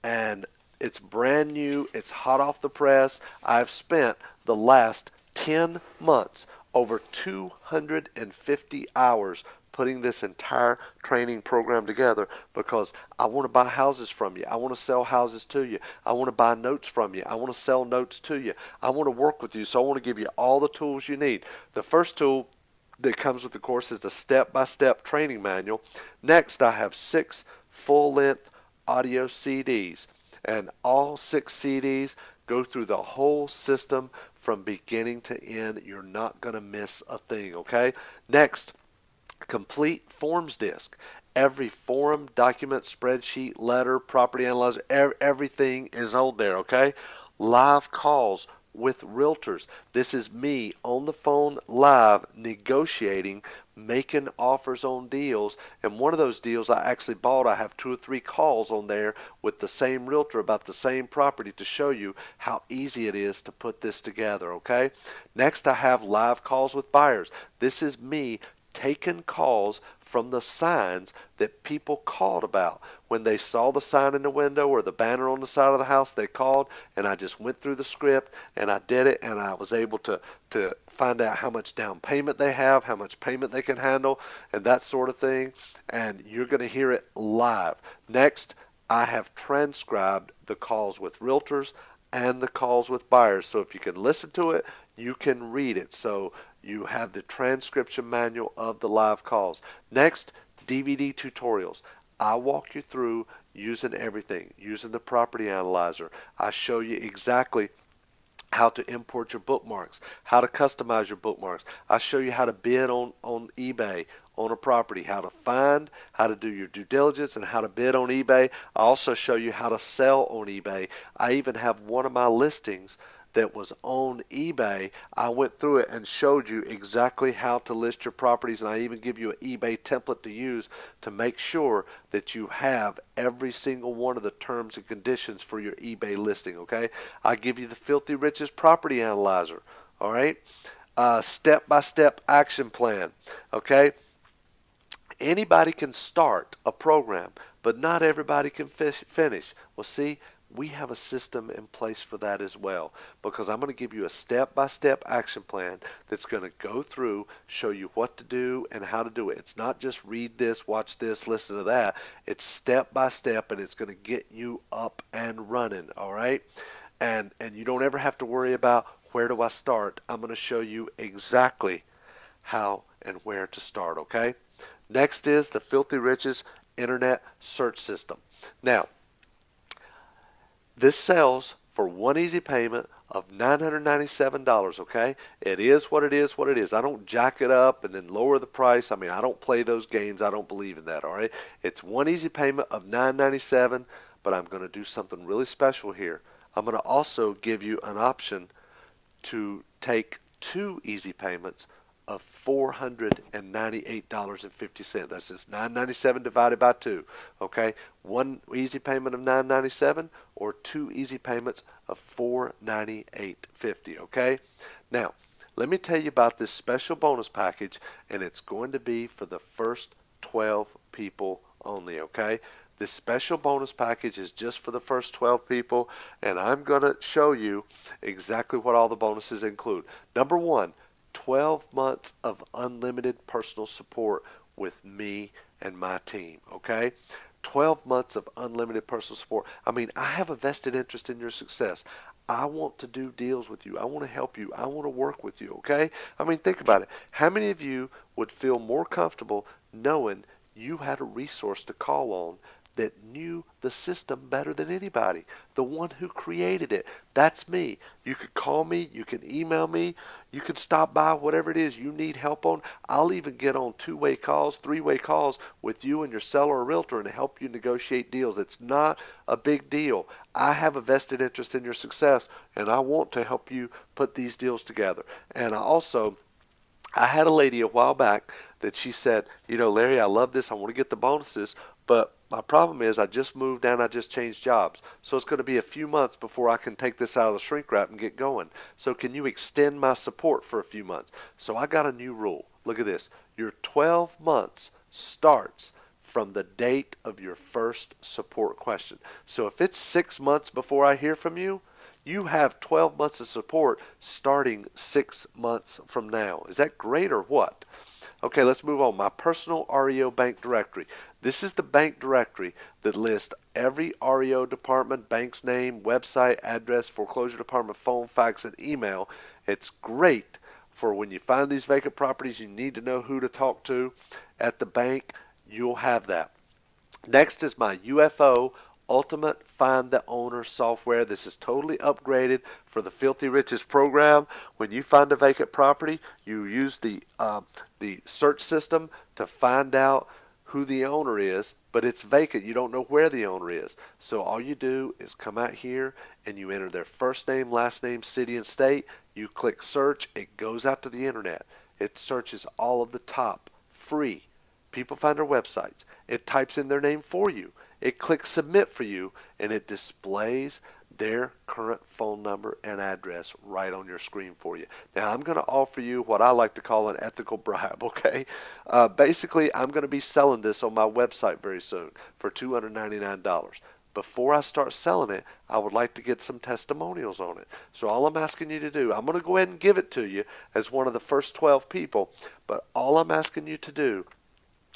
And it's brand new. It's hot off the press. I've spent the last 10 months, over 250 hours putting this entire training program together because I want to buy houses from you. I want to sell houses to you. I want to buy notes from you. I want to sell notes to you. I want to work with you, so I want to give you all the tools you need. The first tool that comes with the course is the step-by-step training manual. Next, I have 6 full-length audio CDs, and all 6 CDs go through the whole system from beginning to end. You're not going to miss a thing, okay? Next, complete forms disc. Every form, document, spreadsheet, letter, property analyzer, everything is on there, okay? Live calls with realtors. This is me on the phone live negotiating, making offers on deals. And one of those deals I actually bought, I have 2 or 3 calls on there with the same realtor about the same property to show you how easy it is to put this together, okay? Next, I have live calls with buyers. This is me taken calls from the signs that people called about. When they saw the sign in the window or the banner on the side of the house, they called, and I just went through the script and I did it, and I was able to find out how much down payment they have, how much payment they can handle, and that sort of thing. And you're going to hear it live. Next, I have transcribed the calls with realtors and the calls with buyers. So if you can listen to it, you can read it. So you have the transcription manual of the live calls. Next, DVD tutorials. I walk you through using everything, using the property analyzer. I show you exactly how to import your bookmarks, how to customize your bookmarks. I show you how to bid on eBay on a property, how to find, how to do your due diligence, and how to bid on eBay. I also show you how to sell on eBay. I even have one of my listings that was on eBay. I went through it and showed you exactly how to list your properties, and I even give you an eBay template to use to make sure that you have every single one of the terms and conditions for your eBay listing, okay? I give you the Filthy Riches Property Analyzer, all right? Step-by-step action plan, okay? Anybody can start a program, but not everybody can finish. Well, see, we have a system in place for that as well, because I'm going to give you a step-by-step action plan that's going to go through, show you what to do and how to do it. It's not just read this, watch this, listen to that. It's step-by-step, and it's going to get you up and running, all right? And you don't ever have to worry about where do I start. I'm going to show you exactly how and where to start, okay? Next is the Filthy Riches Internet Search System. Now, this sells for one easy payment of $997, okay? It is what it is, what it is. I don't jack it up and then lower the price. I mean, I don't play those games. I don't believe in that, all right? It's one easy payment of $997, but I'm going to do something really special here. I'm going to also give you an option to take two easy payments of $498.50. That's just $997 divided by 2. Okay, one easy payment of $997 or two easy payments of $498.50. Okay, now let me tell you about this special bonus package, and it's going to be for the first 12 people only. Okay. This special bonus package is just for the first 12 people, and I'm going to show you exactly what all the bonuses include. Number one, 12 months of unlimited personal support with me and my team, okay? 12 months of unlimited personal support. I mean, I have a vested interest in your success. I want to do deals with you. I want to help you. I want to work with you, okay? I mean, think about it. How many of you would feel more comfortable knowing you had a resource to call on that knew the system better than anybody? The one who created it. That's me. You could call me. You can email me. You can stop by, whatever it is you need help on. I'll even get on two-way calls, three-way calls with you and your seller or realtor and help you negotiate deals. It's not a big deal. I have a vested interest in your success, and I want to help you put these deals together. And I had a lady a while back that she said, you know, Larry, I love this. I want to get the bonuses, but my problem is I just moved down. I just changed jobs. So it's going to be a few months before I can take this out of the shrink wrap and get going. So can you extend my support for a few months? So I got a new rule. Look at this. Your 12 months starts from the date of your first support question. So if it's 6 months before I hear from you, you have 12 months of support starting 6 months from now. Is that great or what? Okay, let's move on. My personal REO bank directory. This is the bank directory that lists every REO department, bank's name, website, address, foreclosure department, phone, fax, and email. It's great for when you find these vacant properties, you need to know who to talk to at the bank. You'll have that. Next is my UFO Ultimate Find the Owner software. This is totally upgraded for the Filthy Riches program. When you find a vacant property, you use the search system to find out who the owner is, but it's vacant. You don't know where the owner is. So all you do is come out here and you enter their first name, last name, city, and state. You click search. It goes out to the internet. It searches all of the top free People find our websites. It types in their name for you. It clicks submit for you, and it displays their current phone number and address right on your screen for you. Now, I'm going to offer you what I like to call an ethical bribe, okay? Basically, I'm going to be selling this on my website very soon for $299. Before I start selling it, I would like to get some testimonials on it. So all I'm asking you to do, I'm going to go ahead and give it to you as one of the first 12 people, but all I'm asking you to do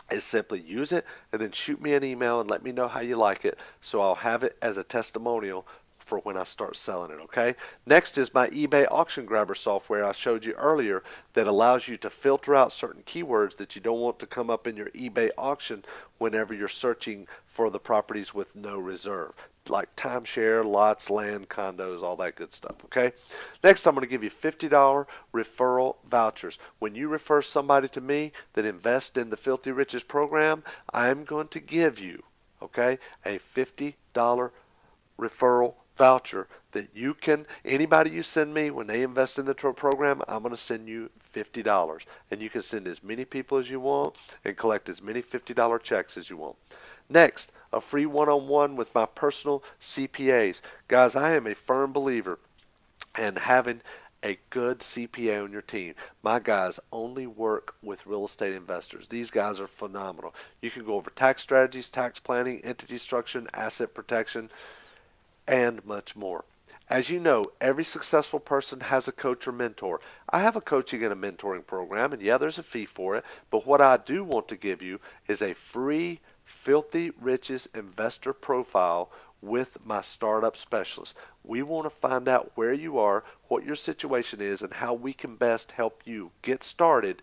is simply use it and then shoot me an email and let me know how you like it, so I'll have it as a testimonial for when I start selling it, okay? Next is my eBay auction grabber software I showed you earlier that allows you to filter out certain keywords that you don't want to come up in your eBay auction whenever you're searching for the properties with no reserve, like timeshare, lots, land, condos, all that good stuff, okay? Next, I'm going to give you $50 referral vouchers. When you refer somebody to me that invests in the Filthy Riches program, I'm going to give you, okay, a $50 referral voucher that you can, anybody you send me when they invest in the program, I'm going to send you $50, and you can send as many people as you want and collect as many $50 checks as you want. Next, a free one-on-one with my personal CPAs. Guys, I am a firm believer in having a good CPA on your team. My guys only work with real estate investors. These guys are phenomenal. You can go over tax strategies, tax planning, entity structure, asset protection, and much more. As you know, every successful person has a coach or mentor. I have a coaching and a mentoring program, and yeah, there's a fee for it, but what I do want to give you is a free Filthy Riches investor profile with my startup specialist. We want to find out where you are, what your situation is, and how we can best help you get started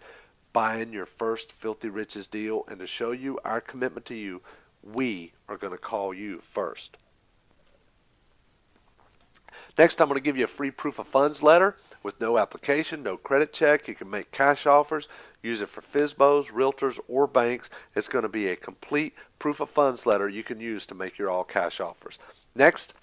buying your first Filthy Riches deal. And to show you our commitment to you, we are going to call you first. Next, I'm going to give you a free proof of funds letter with no application, no credit check. You can make cash offers, use it for FSBOs, realtors, or banks. It's going to be a complete proof of funds letter you can use to make your all cash offers. Next,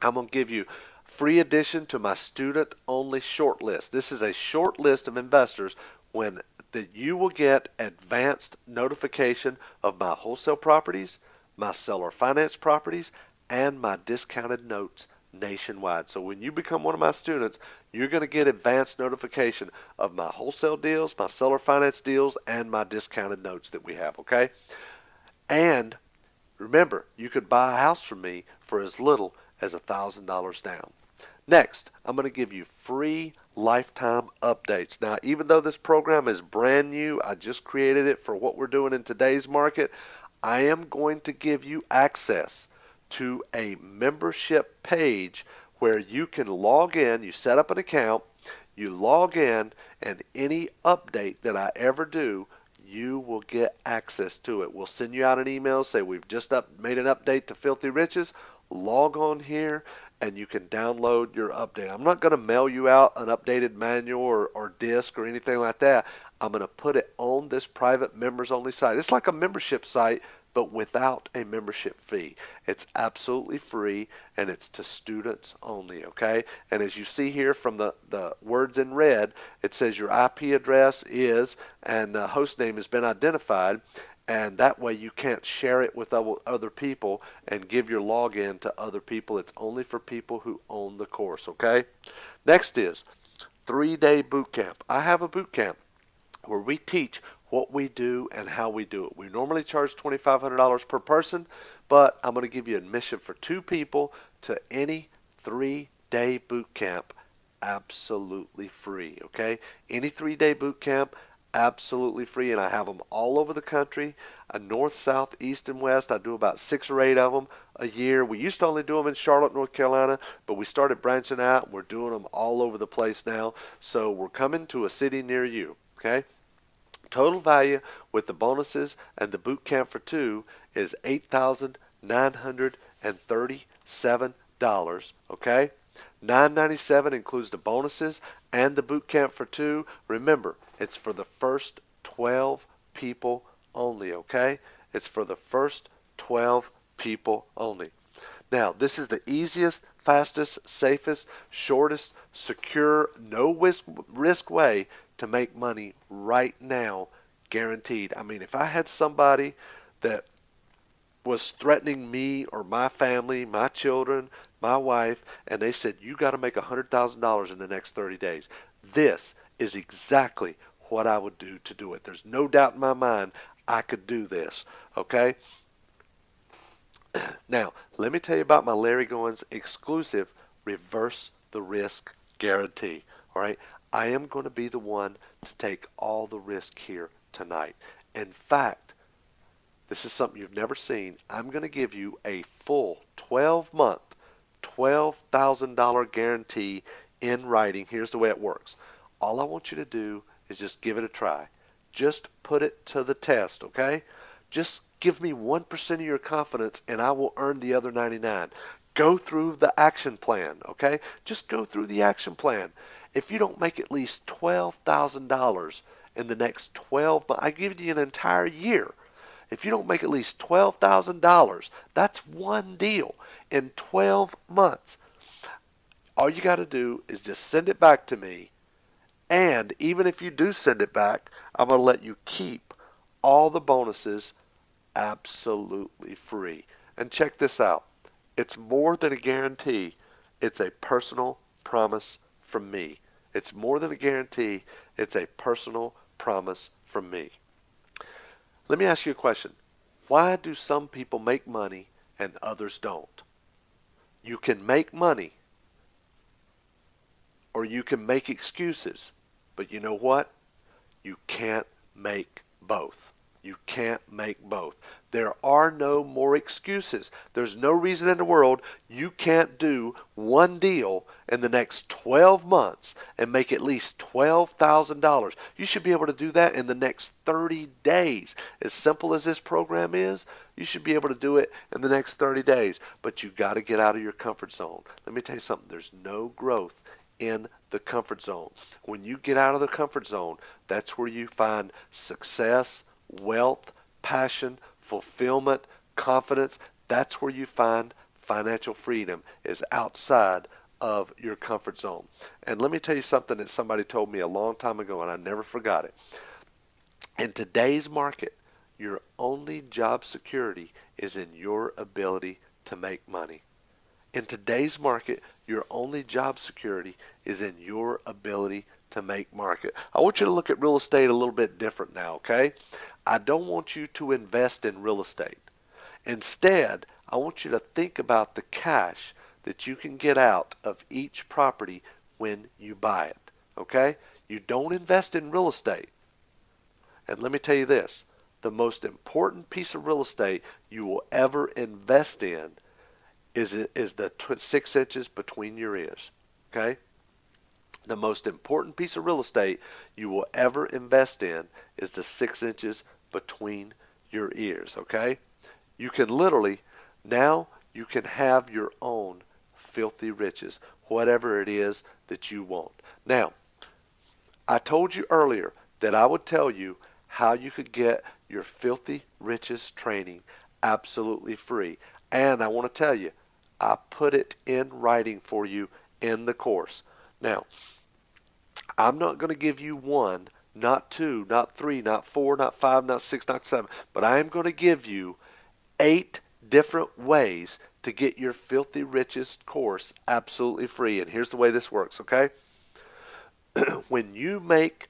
I'm going to give you free addition to my student only short list. This is a short list of investors that you will get advanced notification of my wholesale properties, my seller finance properties, and my discounted notes nationwide. So when you become one of my students, you're going to get advanced notification of my wholesale deals, my seller finance deals, and my discounted notes that we have, okay? And remember, you could buy a house from me for as little as $1,000 down. Next, I'm going to give you free lifetime updates. Now, even though this program is brand new, I just created it for what we're doing in today's market, I am going to give you access to a membership page where you can log in. You set up an account, you log in, and any update that I ever do, you will get access to it. We'll send you out an email, say we've just made an update to Filthy Riches. Log on here and you can download your update. I'm not going to mail you out an updated manual or disc or anything like that. I'm going to put it on this private members only site. It's like a membership site, but without a membership fee. It's absolutely free, and it's to students only, okay? And as you see here from the words in red, it says your IP address is, and the host name has been identified, and that way you can't share it with other people and give your login to other people. It's only for people who own the course, okay? Next is 3-day boot camp. I have a boot camp where we teach what we do and how we do it. We normally charge $2,500 per person, but I'm going to give you admission for 2 people to any 3-day boot camp absolutely free, okay? Any 3-day boot camp absolutely free, and I have them all over the country, north, south, east, and west. I do about 6 or 8 of them a year. We used to only do them in Charlotte, North Carolina, but we started branching out, and we're doing them all over the place now. So we're coming to a city near you, okay? Total value with the bonuses and the boot camp for 2 is $8,937, okay? $997 includes the bonuses and the boot camp for 2. Remember, it's for the first 12 people only, okay? It's for the first 12 people only. Now, this is the easiest, fastest, safest, shortest, secure, no risk way to make money right now, guaranteed. I mean, if I had somebody that was threatening me or my family, my children, my wife, and they said, you got to make $100,000 in the next 30 days, this is exactly what I would do to do it. There's no doubt in my mind I could do this. Okay? Now, let me tell you about my Larry Goins exclusive reverse the risk guarantee. All right? I am going to be the one to take all the risk here tonight. In fact, this is something you've never seen. I'm going to give you a full 12-month, $12,000 guarantee in writing. Here's the way it works. All I want you to do is just give it a try. Just put it to the test, okay? Just give me 1% of your confidence and I will earn the other 99. Go through the action plan, okay? Just go through the action plan. If you don't make at least $12,000 in the next 12 months, I give you an entire year. If you don't make at least $12,000, that's one deal in 12 months. All you got to do is just send it back to me. And even if you do send it back, I'm going to let you keep all the bonuses absolutely free. And check this out. It's more than a guarantee. It's a personal promise from me. It's more than a guarantee. It's a personal promise from me. Let me ask you a question. Why do some people make money and others don't? You can make money or you can make excuses, but you know what? You can't make both. You can't make both. There are no more excuses. There's no reason in the world you can't do one deal in the next 12 months and make at least $12,000. You should be able to do that in the next 30 days. As simple as this program is, you should be able to do it in the next 30 days. But you got to get out of your comfort zone. Let me tell you something. There's no growth in the comfort zone. When you get out of the comfort zone, that's where you find success, wealth, passion, fulfillment, confidence. That's where you find financial freedom, is outside of your comfort zone. And let me tell you something that somebody told me a long time ago, and I never forgot it. In today's market, your only job security is in your ability to make money. In today's market, your only job security is in your ability to make market. I want you to look at real estate a little bit different now, okay? I don't want you to invest in real estate. Instead, I want you to think about the cash that you can get out of each property when you buy it, okay? You don't invest in real estate. And let me tell you this, the most important piece of real estate you will ever invest in is the 6 inches between your ears, okay? The most important piece of real estate you will ever invest in is the 6 inches between your ears, okay? You can literally, now you can have your own filthy riches, whatever it is that you want. Now, I told you earlier that I would tell you how you could get your filthy riches training absolutely free. And I want to tell you, I put it in writing for you in the course. Now, I'm not going to give you one, not two, not three, not four, not five, not six, not seven, but I am going to give you 8 different ways to get your filthy riches course absolutely free. And here's the way this works, okay? When you make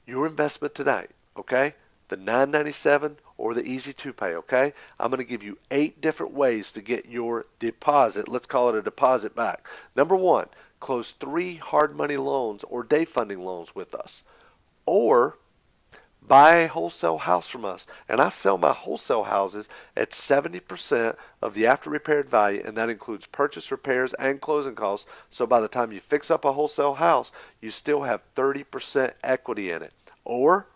your investment tonight, okay, the $9.97 or the Easy to Pay, okay, I'm going to give you 8 different ways to get your deposit, let's call it a deposit back. Number 1, close 3 hard money loans or day funding loans with us, or buy a wholesale house from us. And I sell my wholesale houses at 70% of the after repaired value, and that includes purchase, repairs, and closing costs. So by the time you fix up a wholesale house, you still have 30% equity in it. Or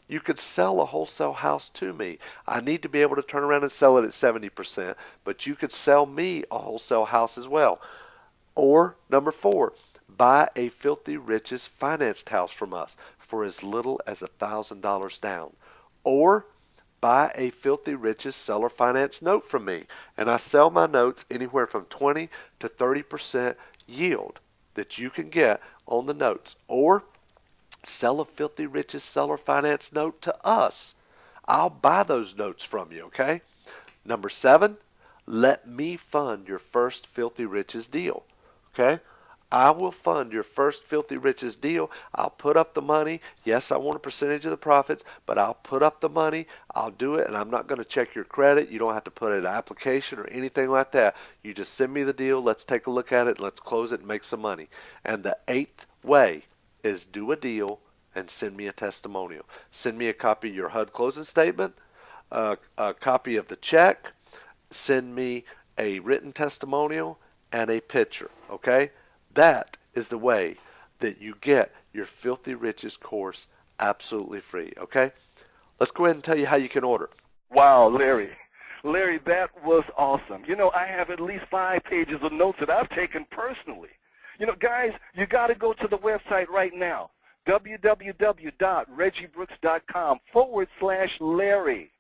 you could sell a wholesale house to me. I need to be able to turn around and sell it at 70%, but you could sell me a wholesale house as well. Or number 4, buy a filthy riches financed house from us for as little as $1,000 down. Or buy a filthy riches seller finance note from me, and I sell my notes anywhere from 20 to 30% yield that you can get on the notes. Or Sell a Filthy Riches seller finance note to us. I'll buy those notes from you, okay? Number 7, let me fund your first Filthy Riches deal, okay? I will fund your first Filthy Riches deal. I'll put up the money. Yes, I want a percentage of the profits, but I'll put up the money. I'll do it, and I'm not going to check your credit. You don't have to put in an application or anything like that. You just send me the deal. Let's take a look at it. Let's close it and make some money. And the 8th way is do a deal and send me a testimonial. Send me a copy of your HUD closing statement, a copy of the check, send me a written testimonial, and a picture, okay? That is the way that you get your Filthy Riches course absolutely free, okay? Let's go ahead and tell you how you can order. Wow, Larry. Larry, that was awesome. You know, I have at least 5 pages of notes that I've taken personally. You know, guys, you got to go to the website right now, www.ReggieBrooks.com/Larry.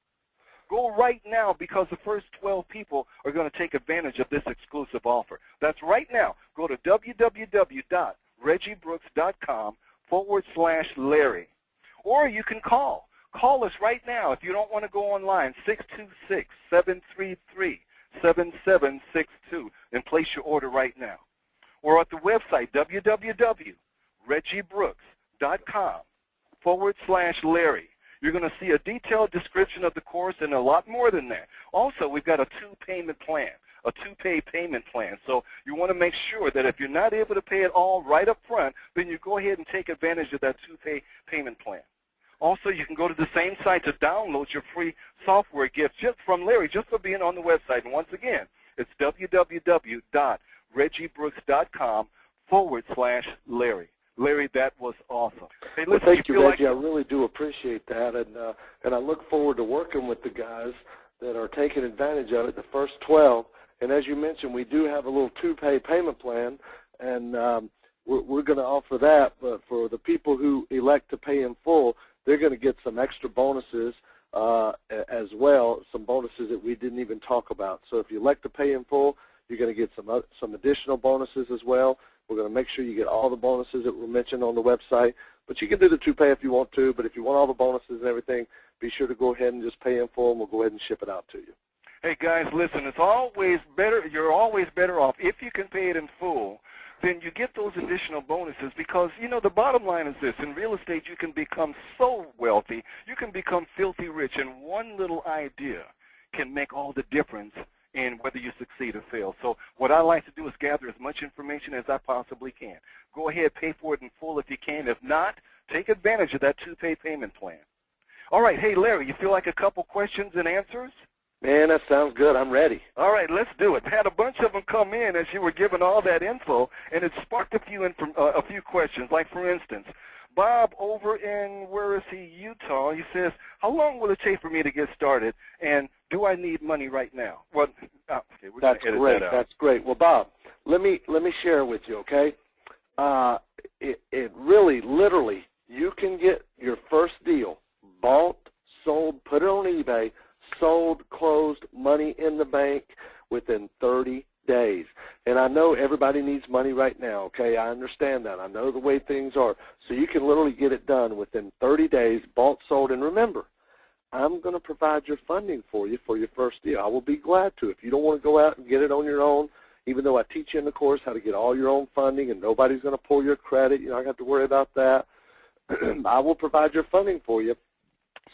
Go right now because the first 12 people are going to take advantage of this exclusive offer. That's right now. Go to www.ReggieBrooks.com/Larry. Or you can call. Call us right now if you don't want to go online, 626-733-7762, and place your order right now. Or at the website, www.ReggieBrooks.com/Larry. You're going to see a detailed description of the course and a lot more than that. Also, we've got a 2-payment plan, a 2-pay payment plan. So you want to make sure that if you're not able to pay it all right up front, then you go ahead and take advantage of that 2-pay payment plan. Also, you can go to the same site to download your free software gift just from Larry, just for being on the website. And once again, it's www.ReggieBrooks.com/Larry. Larry, that was awesome. Hey, listen, well, thank you, Reggie. like I really do appreciate that, and I look forward to working with the guys that are taking advantage of it, the first 12. And as you mentioned, we do have a little 2-pay payment plan, and we're going to offer that. But for the people who elect to pay in full, they're going to get some extra bonuses as well, some bonuses that we didn't even talk about. So if you elect to pay in full, you're going to get some additional bonuses as well. We're going to make sure you get all the bonuses that were mentioned on the website. But you can do the 2-pay if you want to. But if you want all the bonuses and everything, be sure to go ahead and just pay in full, and we'll go ahead and ship it out to you. Hey, guys, listen, it's always better. You're always better off if you can pay it in full. Then you get those additional bonuses because, you know, the bottom line is this. In real estate, you can become so wealthy. You can become filthy rich, and one little idea can make all the difference in whether you succeed or fail. So what I like to do is gather as much information as I possibly can. Go ahead, pay for it in full if you can. If not, take advantage of that 2-pay payment plan. All right, hey, Larry, you feel like a couple questions and answers? Man, that sounds good. I'm ready. All right, let's do it. Had a bunch of them come in as you were giving all that info, and it sparked a few questions. Like, for instance, Bob over in, where is he, Utah, he says, how long will it take for me to get started, and do I need money right now? Well, okay, we're That's great. That's great. Well, Bob, let me share with you, okay? It really, literally, you can get your first deal bought, sold, put it on eBay, sold, closed, money in the bank within 30 days. And I know everybody needs money right now, okay? I understand that. I know the way things are. So you can literally get it done within 30 days, bought, sold. And remember, I'm going to provide your funding for you for your first deal. I will be glad to. If you don't want to go out and get it on your own, even though I teach you in the course how to get all your own funding and nobody's going to pull your credit, you don't have to worry about that. I will provide your funding for you.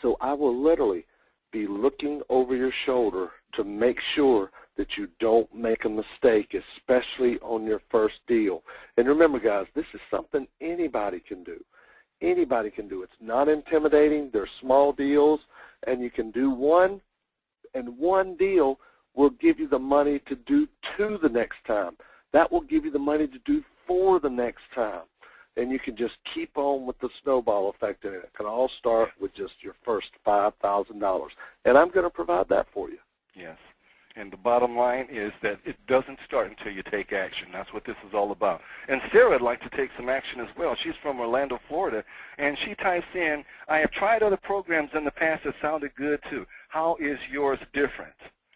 So I will literally be looking over your shoulder to make sure that you don't make a mistake, especially on your first deal. And remember, guys, this is something anybody can do. Anybody can do. It's not intimidating. They're small deals, and you can do one, and one deal will give you the money to do 2 the next time. That will give you the money to do 4 the next time. And you can just keep on with the snowball effect, and it can all start with just your first $5,000. And I'm going to provide that for you. Yes. And the bottom line is that it doesn't start until you take action. That's what this is all about. And Sarah would like to take some action as well. She's from Orlando, Florida, and she types in, I have tried other programs in the past that sounded good too. How is yours different?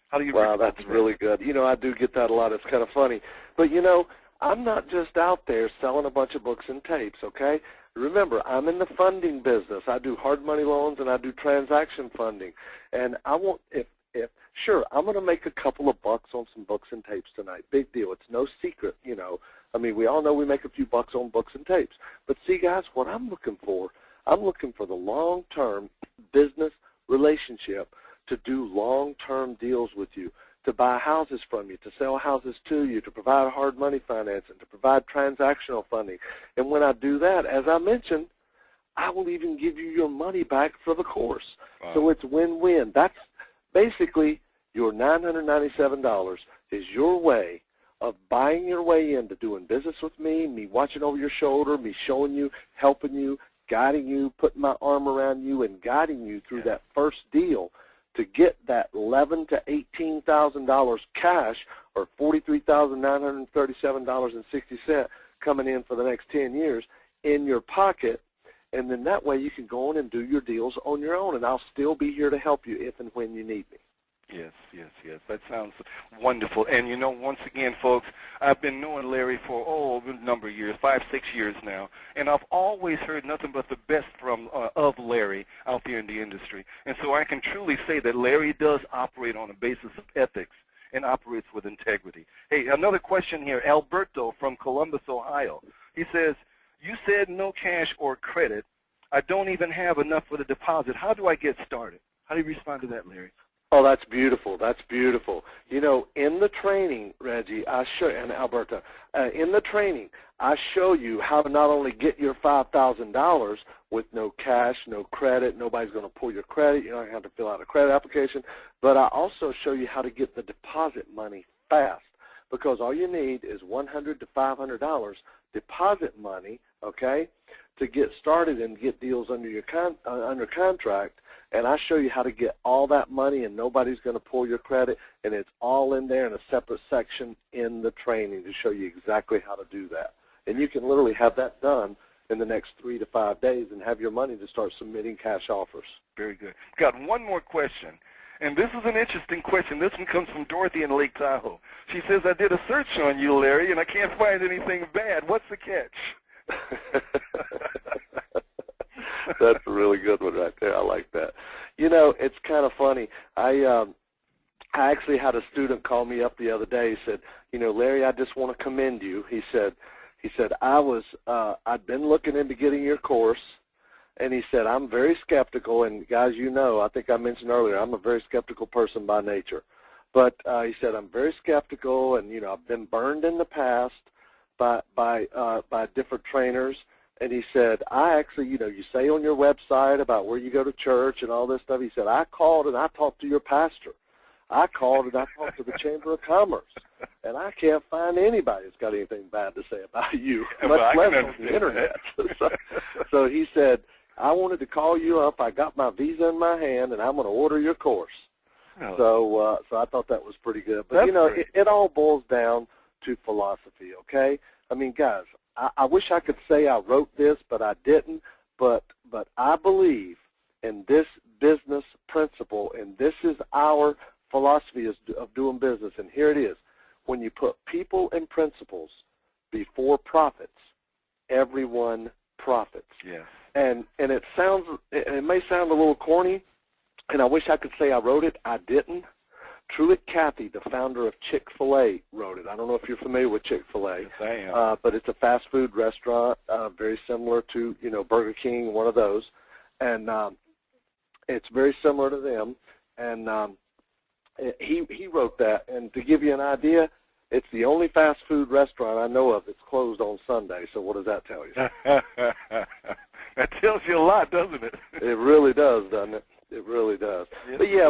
How do you Wow, that's really good. You know, I do get that a lot. It's kind of funny. But, you know, I'm not just out there selling a bunch of books and tapes, okay? Remember, I'm in the funding business. I do hard money loans and I do transaction funding. And I want, sure, I'm going to make a couple of bucks on some books and tapes tonight. Big deal. It's no secret, you know. I mean, we all know we make a few bucks on books and tapes. But see, guys, what I'm looking for the long-term business relationship to do long-term deals with you, to buy houses from you, to sell houses to you, to provide hard money financing, to provide transactional funding. And when I do that, as I mentioned, I will even give you your money back for the course. Wow. So it's win-win. That's basically your $997 is your way of buying your way into doing business with me watching over your shoulder, me showing you, helping you, guiding you, putting my arm around you, and guiding you through that first deal to get that $11,000 to $18,000 cash, or $43,937.60 coming in for the next 10 years in your pocket, and then that way you can go on and do your deals on your own, and I'll still be here to help you if and when you need me. Yes, yes, yes. That sounds wonderful. And, you know, once again, folks, I've been knowing Larry for, a number of years, 5, 6 years now, and I've always heard nothing but the best of Larry out there in the industry. And so I can truly say that Larry does operate on a basis of ethics and operates with integrity. Hey, another question here. Alberto from Columbus, Ohio. He says, you said no cash or credit. I don't even have enough for the deposit. How do I get started? How do you respond to that, Larry? Oh, that's beautiful. That's beautiful. You know, in the training, Reggie, and Alberta, in the training, I show you how to not only get your $5,000 with no cash, no credit, nobody's going to pull your credit, you're not going to have to fill out a credit application, but I also show you how to get the deposit money fast, because all you need is $100 to $500 deposit money, okay, to get started and get deals under your under contract. And I show you how to get all that money, and nobody's going to pull your credit, and it's all in there in a separate section in the training to show you exactly how to do that. And you can literally have that done in the next 3 to 5 days and have your money to start submitting cash offers. Very good. Got one more question, and this is an interesting question. This one comes from Dorothy in Lake Tahoe. She says, I did a search on you, Larry, and I can't find anything bad. What's the catch? That's a really good one right there. I like that. You know, it's kind of funny. I actually had a student call me up the other day. He said, you know, Larry, I just want to commend you. He said, I'd been looking into getting your course, and he said, I'm very skeptical. And guys, you know, I think I mentioned earlier, I'm a very skeptical person by nature. But he said, I'm very skeptical, and you know, I've been burned in the past by different trainers. And he said, I actually, you know, you say on your website about where you go to church and all this stuff. He said, I called and I talked to your pastor. I called and I talked to the Chamber of Commerce. And I can't find anybody that's got anything bad to say about you, much less on the Internet. So he said, I wanted to call you up. I got my visa in my hand, and I'm going to order your course. Oh. So I thought that was pretty good. But, you know, it all boils down to philosophy, okay? I mean, guys, I wish I could say I wrote this, but I didn't. But I believe in this business principle, and this is our philosophy of doing business. And here it is. When you put people and principles before profits, everyone profits. Yes. And it may sound a little corny, and I wish I could say I wrote it. I didn't. Truett Cathy, the founder of Chick-fil-A, wrote it. I don't know if you're familiar with Chick-fil-A. Yes, I am. But it's a fast food restaurant, very similar to, you know, Burger King, one of those. And it's very similar to them. And he wrote that. And to give you an idea, it's the only fast food restaurant I know of that's closed on Sunday. So what does that tell you? That tells you a lot, doesn't it? It really does, doesn't it? It really does. Yes, but yeah,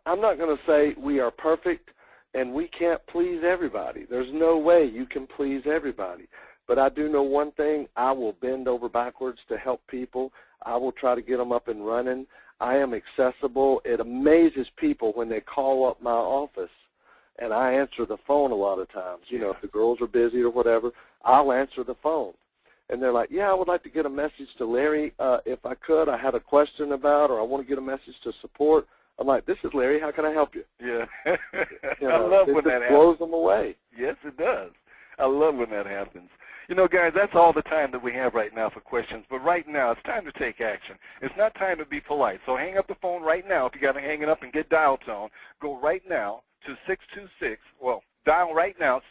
I'm not going to say we are perfect and we can't please everybody. There's no way you can please everybody. But I do know one thing. I will bend over backwards to help people. I will try to get them up and running. I am accessible. It amazes people when they call up my office, and I answer the phone a lot of times. You know, if the girls are busy or whatever, I'll answer the phone. And they're like, yeah, I would like to get a message to Larry if I could. I had a question about, or I want to get a message to support. I'm like, this is Larry. How can I help you? Yeah. You know, I love when that happens. It blows them away. Yes, it does. I love when that happens. You know, guys, that's all the time that we have right now for questions. But right now, it's time to take action. It's not time to be polite. So hang up the phone right now. If you got to hang it up and get dial tone, go right now to 626. Well, dial right now,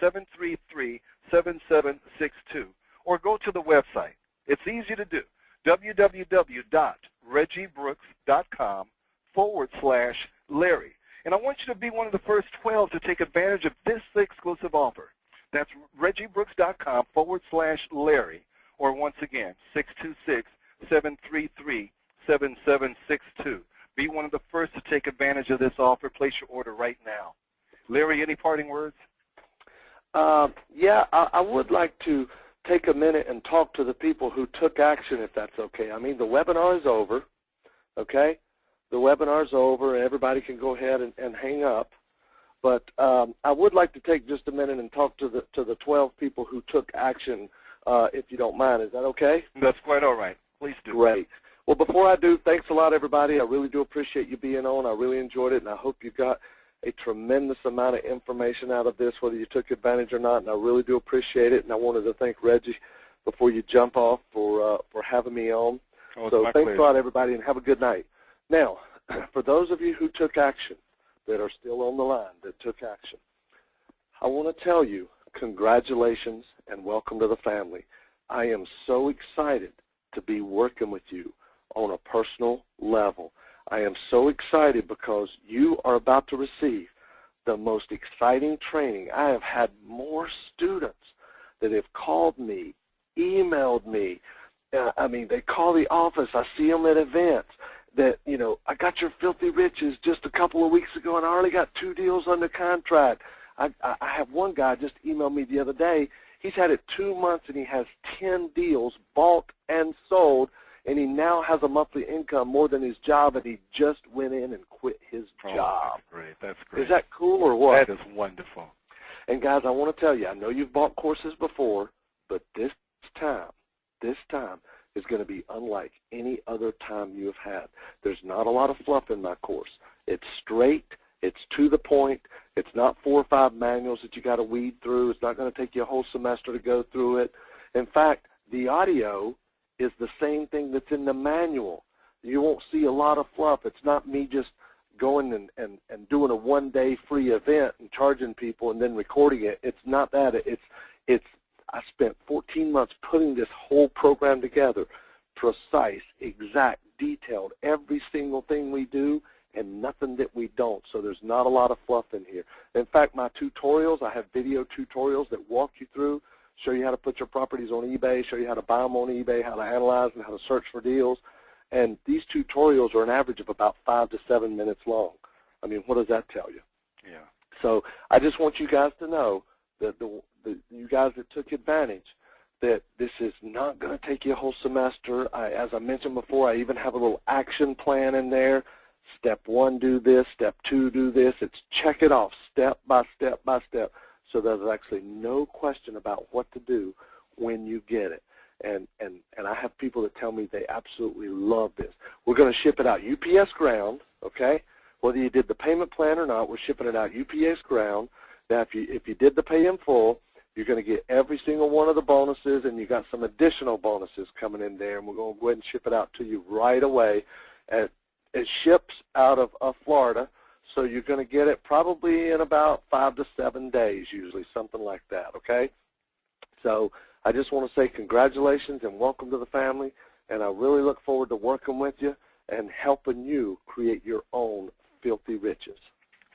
626-733-7762. Or go to the website. It's easy to do. www.ReggieBrooks.com/Larry. And I want you to be one of the first 12 to take advantage of this exclusive offer. That's ReggieBrooks.com/Larry. Or once again, 626-733-7762. Be one of the first to take advantage of this offer. Place your order right now. Larry, any parting words? Yeah, I would like to take a minute and talk to the people who took action, if that's okay. I mean, the webinar is over, okay? The webinar is over, and everybody can go ahead and hang up. But I would like to take just a minute and talk to the 12 people who took action, if you don't mind. Is that okay? That's quite all right. Please do. Great. Well, before I do, thanks a lot, everybody. I really do appreciate you being on. I really enjoyed it, and I hope you got a tremendous amount of information out of this, whether you took advantage or not, and I really do appreciate it. And I wanted to thank Reggie before you jump off for having me on. Oh, so thanks a lot, everybody, and have a good night. Now, for those of you who took action, that are still on the line, that took action, I want to tell you congratulations and welcome to the family. I am so excited to be working with you on a personal level. I am so excited because you are about to receive the most exciting training. I have had more students that have called me, emailed me. I mean, they call the office. I see them at events that, you know, I got your Filthy Riches just a couple of weeks ago, and I already got 2 deals under contract. I have one guy just emailed me the other day. He's had it 2 months, and he has 10 deals bought and sold, and he now has a monthly income more than his job, and he just went in and quit his job. That's great. That's great. Is that cool or what? That is wonderful. And, guys, I want to tell you, I know you've bought courses before, but this time is going to be unlike any other time you have had. There's not a lot of fluff in my course. It's straight. It's to the point. It's not 4 or 5 manuals that you got to weed through. It's not going to take you a whole semester to go through it. In fact, the audio is the same thing that's in the manual. You won't see a lot of fluff. It's not me just going and doing a one-day free event and charging people and then recording it. It's not that. I spent 14 months putting this whole program together, precise, exact, detailed, every single thing we do and nothing that we don't. So there's not a lot of fluff in here. In fact, my tutorials, I have video tutorials that walk you through, show you how to put your properties on eBay, show you how to buy them on eBay, how to analyze and how to search for deals. And these tutorials are an average of about 5 to 7 minutes long. I mean, what does that tell you? Yeah. So I just want you guys to know that you guys that took advantage, that this is not going to take you a whole semester. As I mentioned before, I even have a little action plan in there. Step 1, do this. Step 2, do this. It's check it off step by step by step. So there's actually no question about what to do when you get it. And I have people that tell me they absolutely love this. We're going to ship it out UPS ground, okay? Whether you did the payment plan or not, we're shipping it out UPS ground. Now, if you did the pay in full, you're going to get every single one of the bonuses, and you got some additional bonuses coming in there, and we're going to go ahead and ship it out to you right away. And it ships out of Florida, so you're going to get it probably in about 5 to 7 days, usually, something like that, okay? So I just want to say congratulations and welcome to the family, and I really look forward to working with you and helping you create your own filthy riches.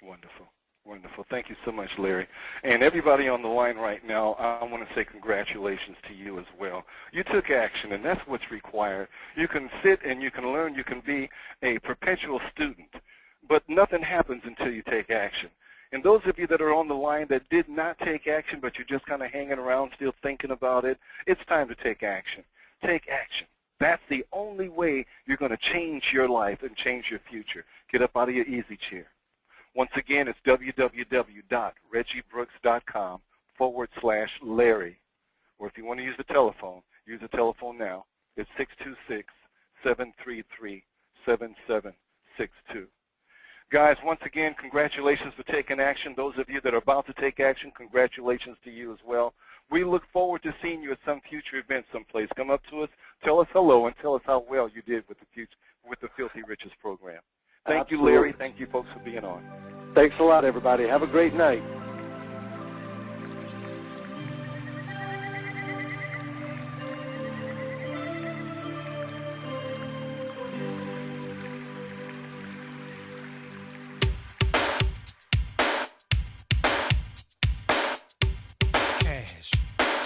Wonderful. Wonderful. Thank you so much, Larry. And everybody on the line right now, I want to say congratulations to you as well. You took action, and that's what's required. You can sit and you can learn. You can be a perpetual student, but nothing happens until you take action. And those of you that are on the line that did not take action, but you're just kind of hanging around still thinking about it, it's time to take action. Take action. That's the only way you're going to change your life and change your future. Get up out of your easy chair. Once again, it's www.ReggieBrooks.com/Larry. Or if you want to use the telephone now. It's 626-733-7762. Guys, once again, congratulations for taking action. Those of you that are about to take action, congratulations to you as well. We look forward to seeing you at some future event someplace. Come up to us, tell us hello, and tell us how well you did with the Filthy Riches program. Thank you, Larry. Thank you, folks, for being on. Thanks a lot, everybody. Have a great night. Cash,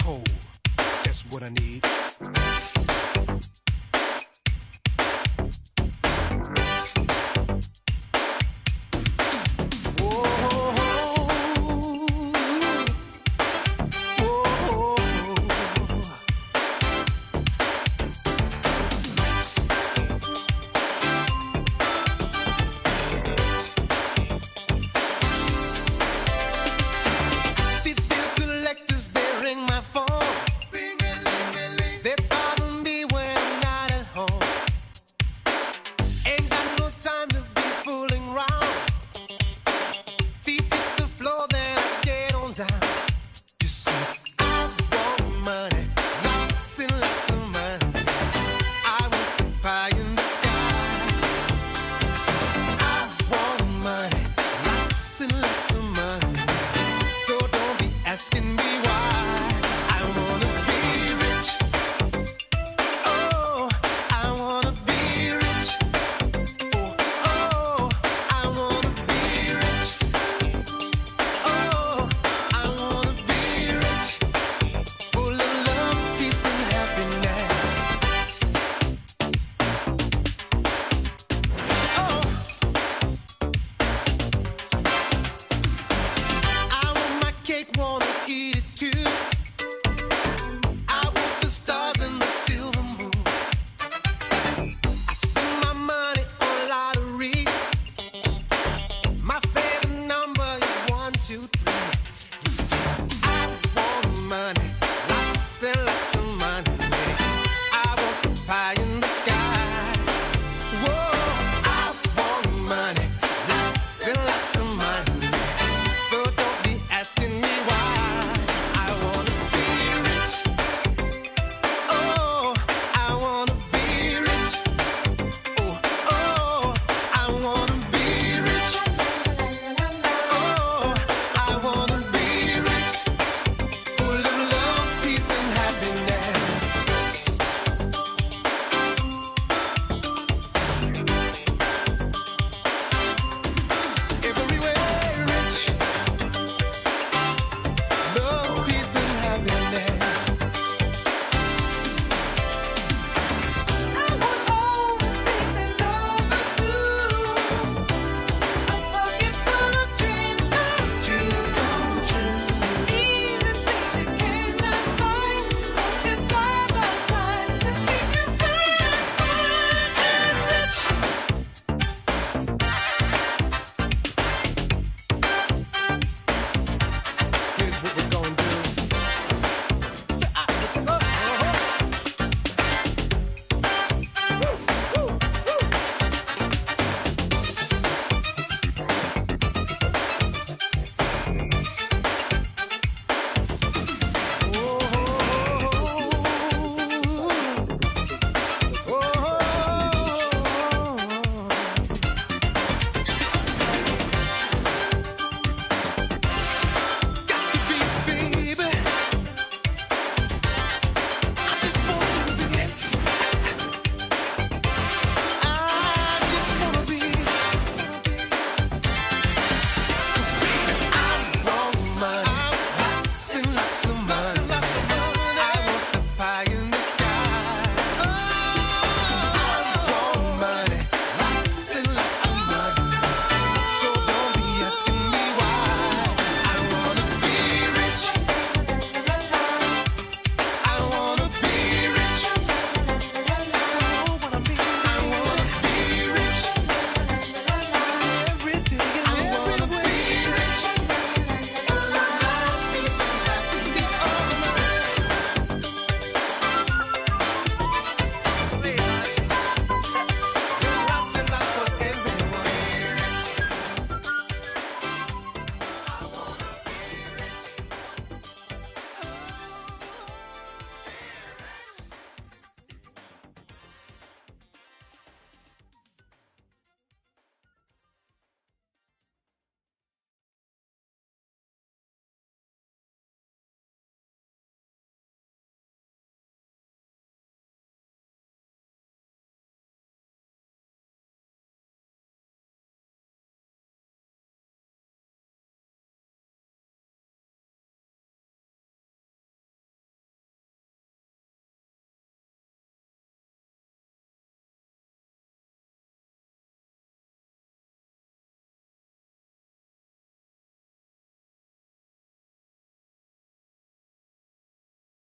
cold, that's what I need.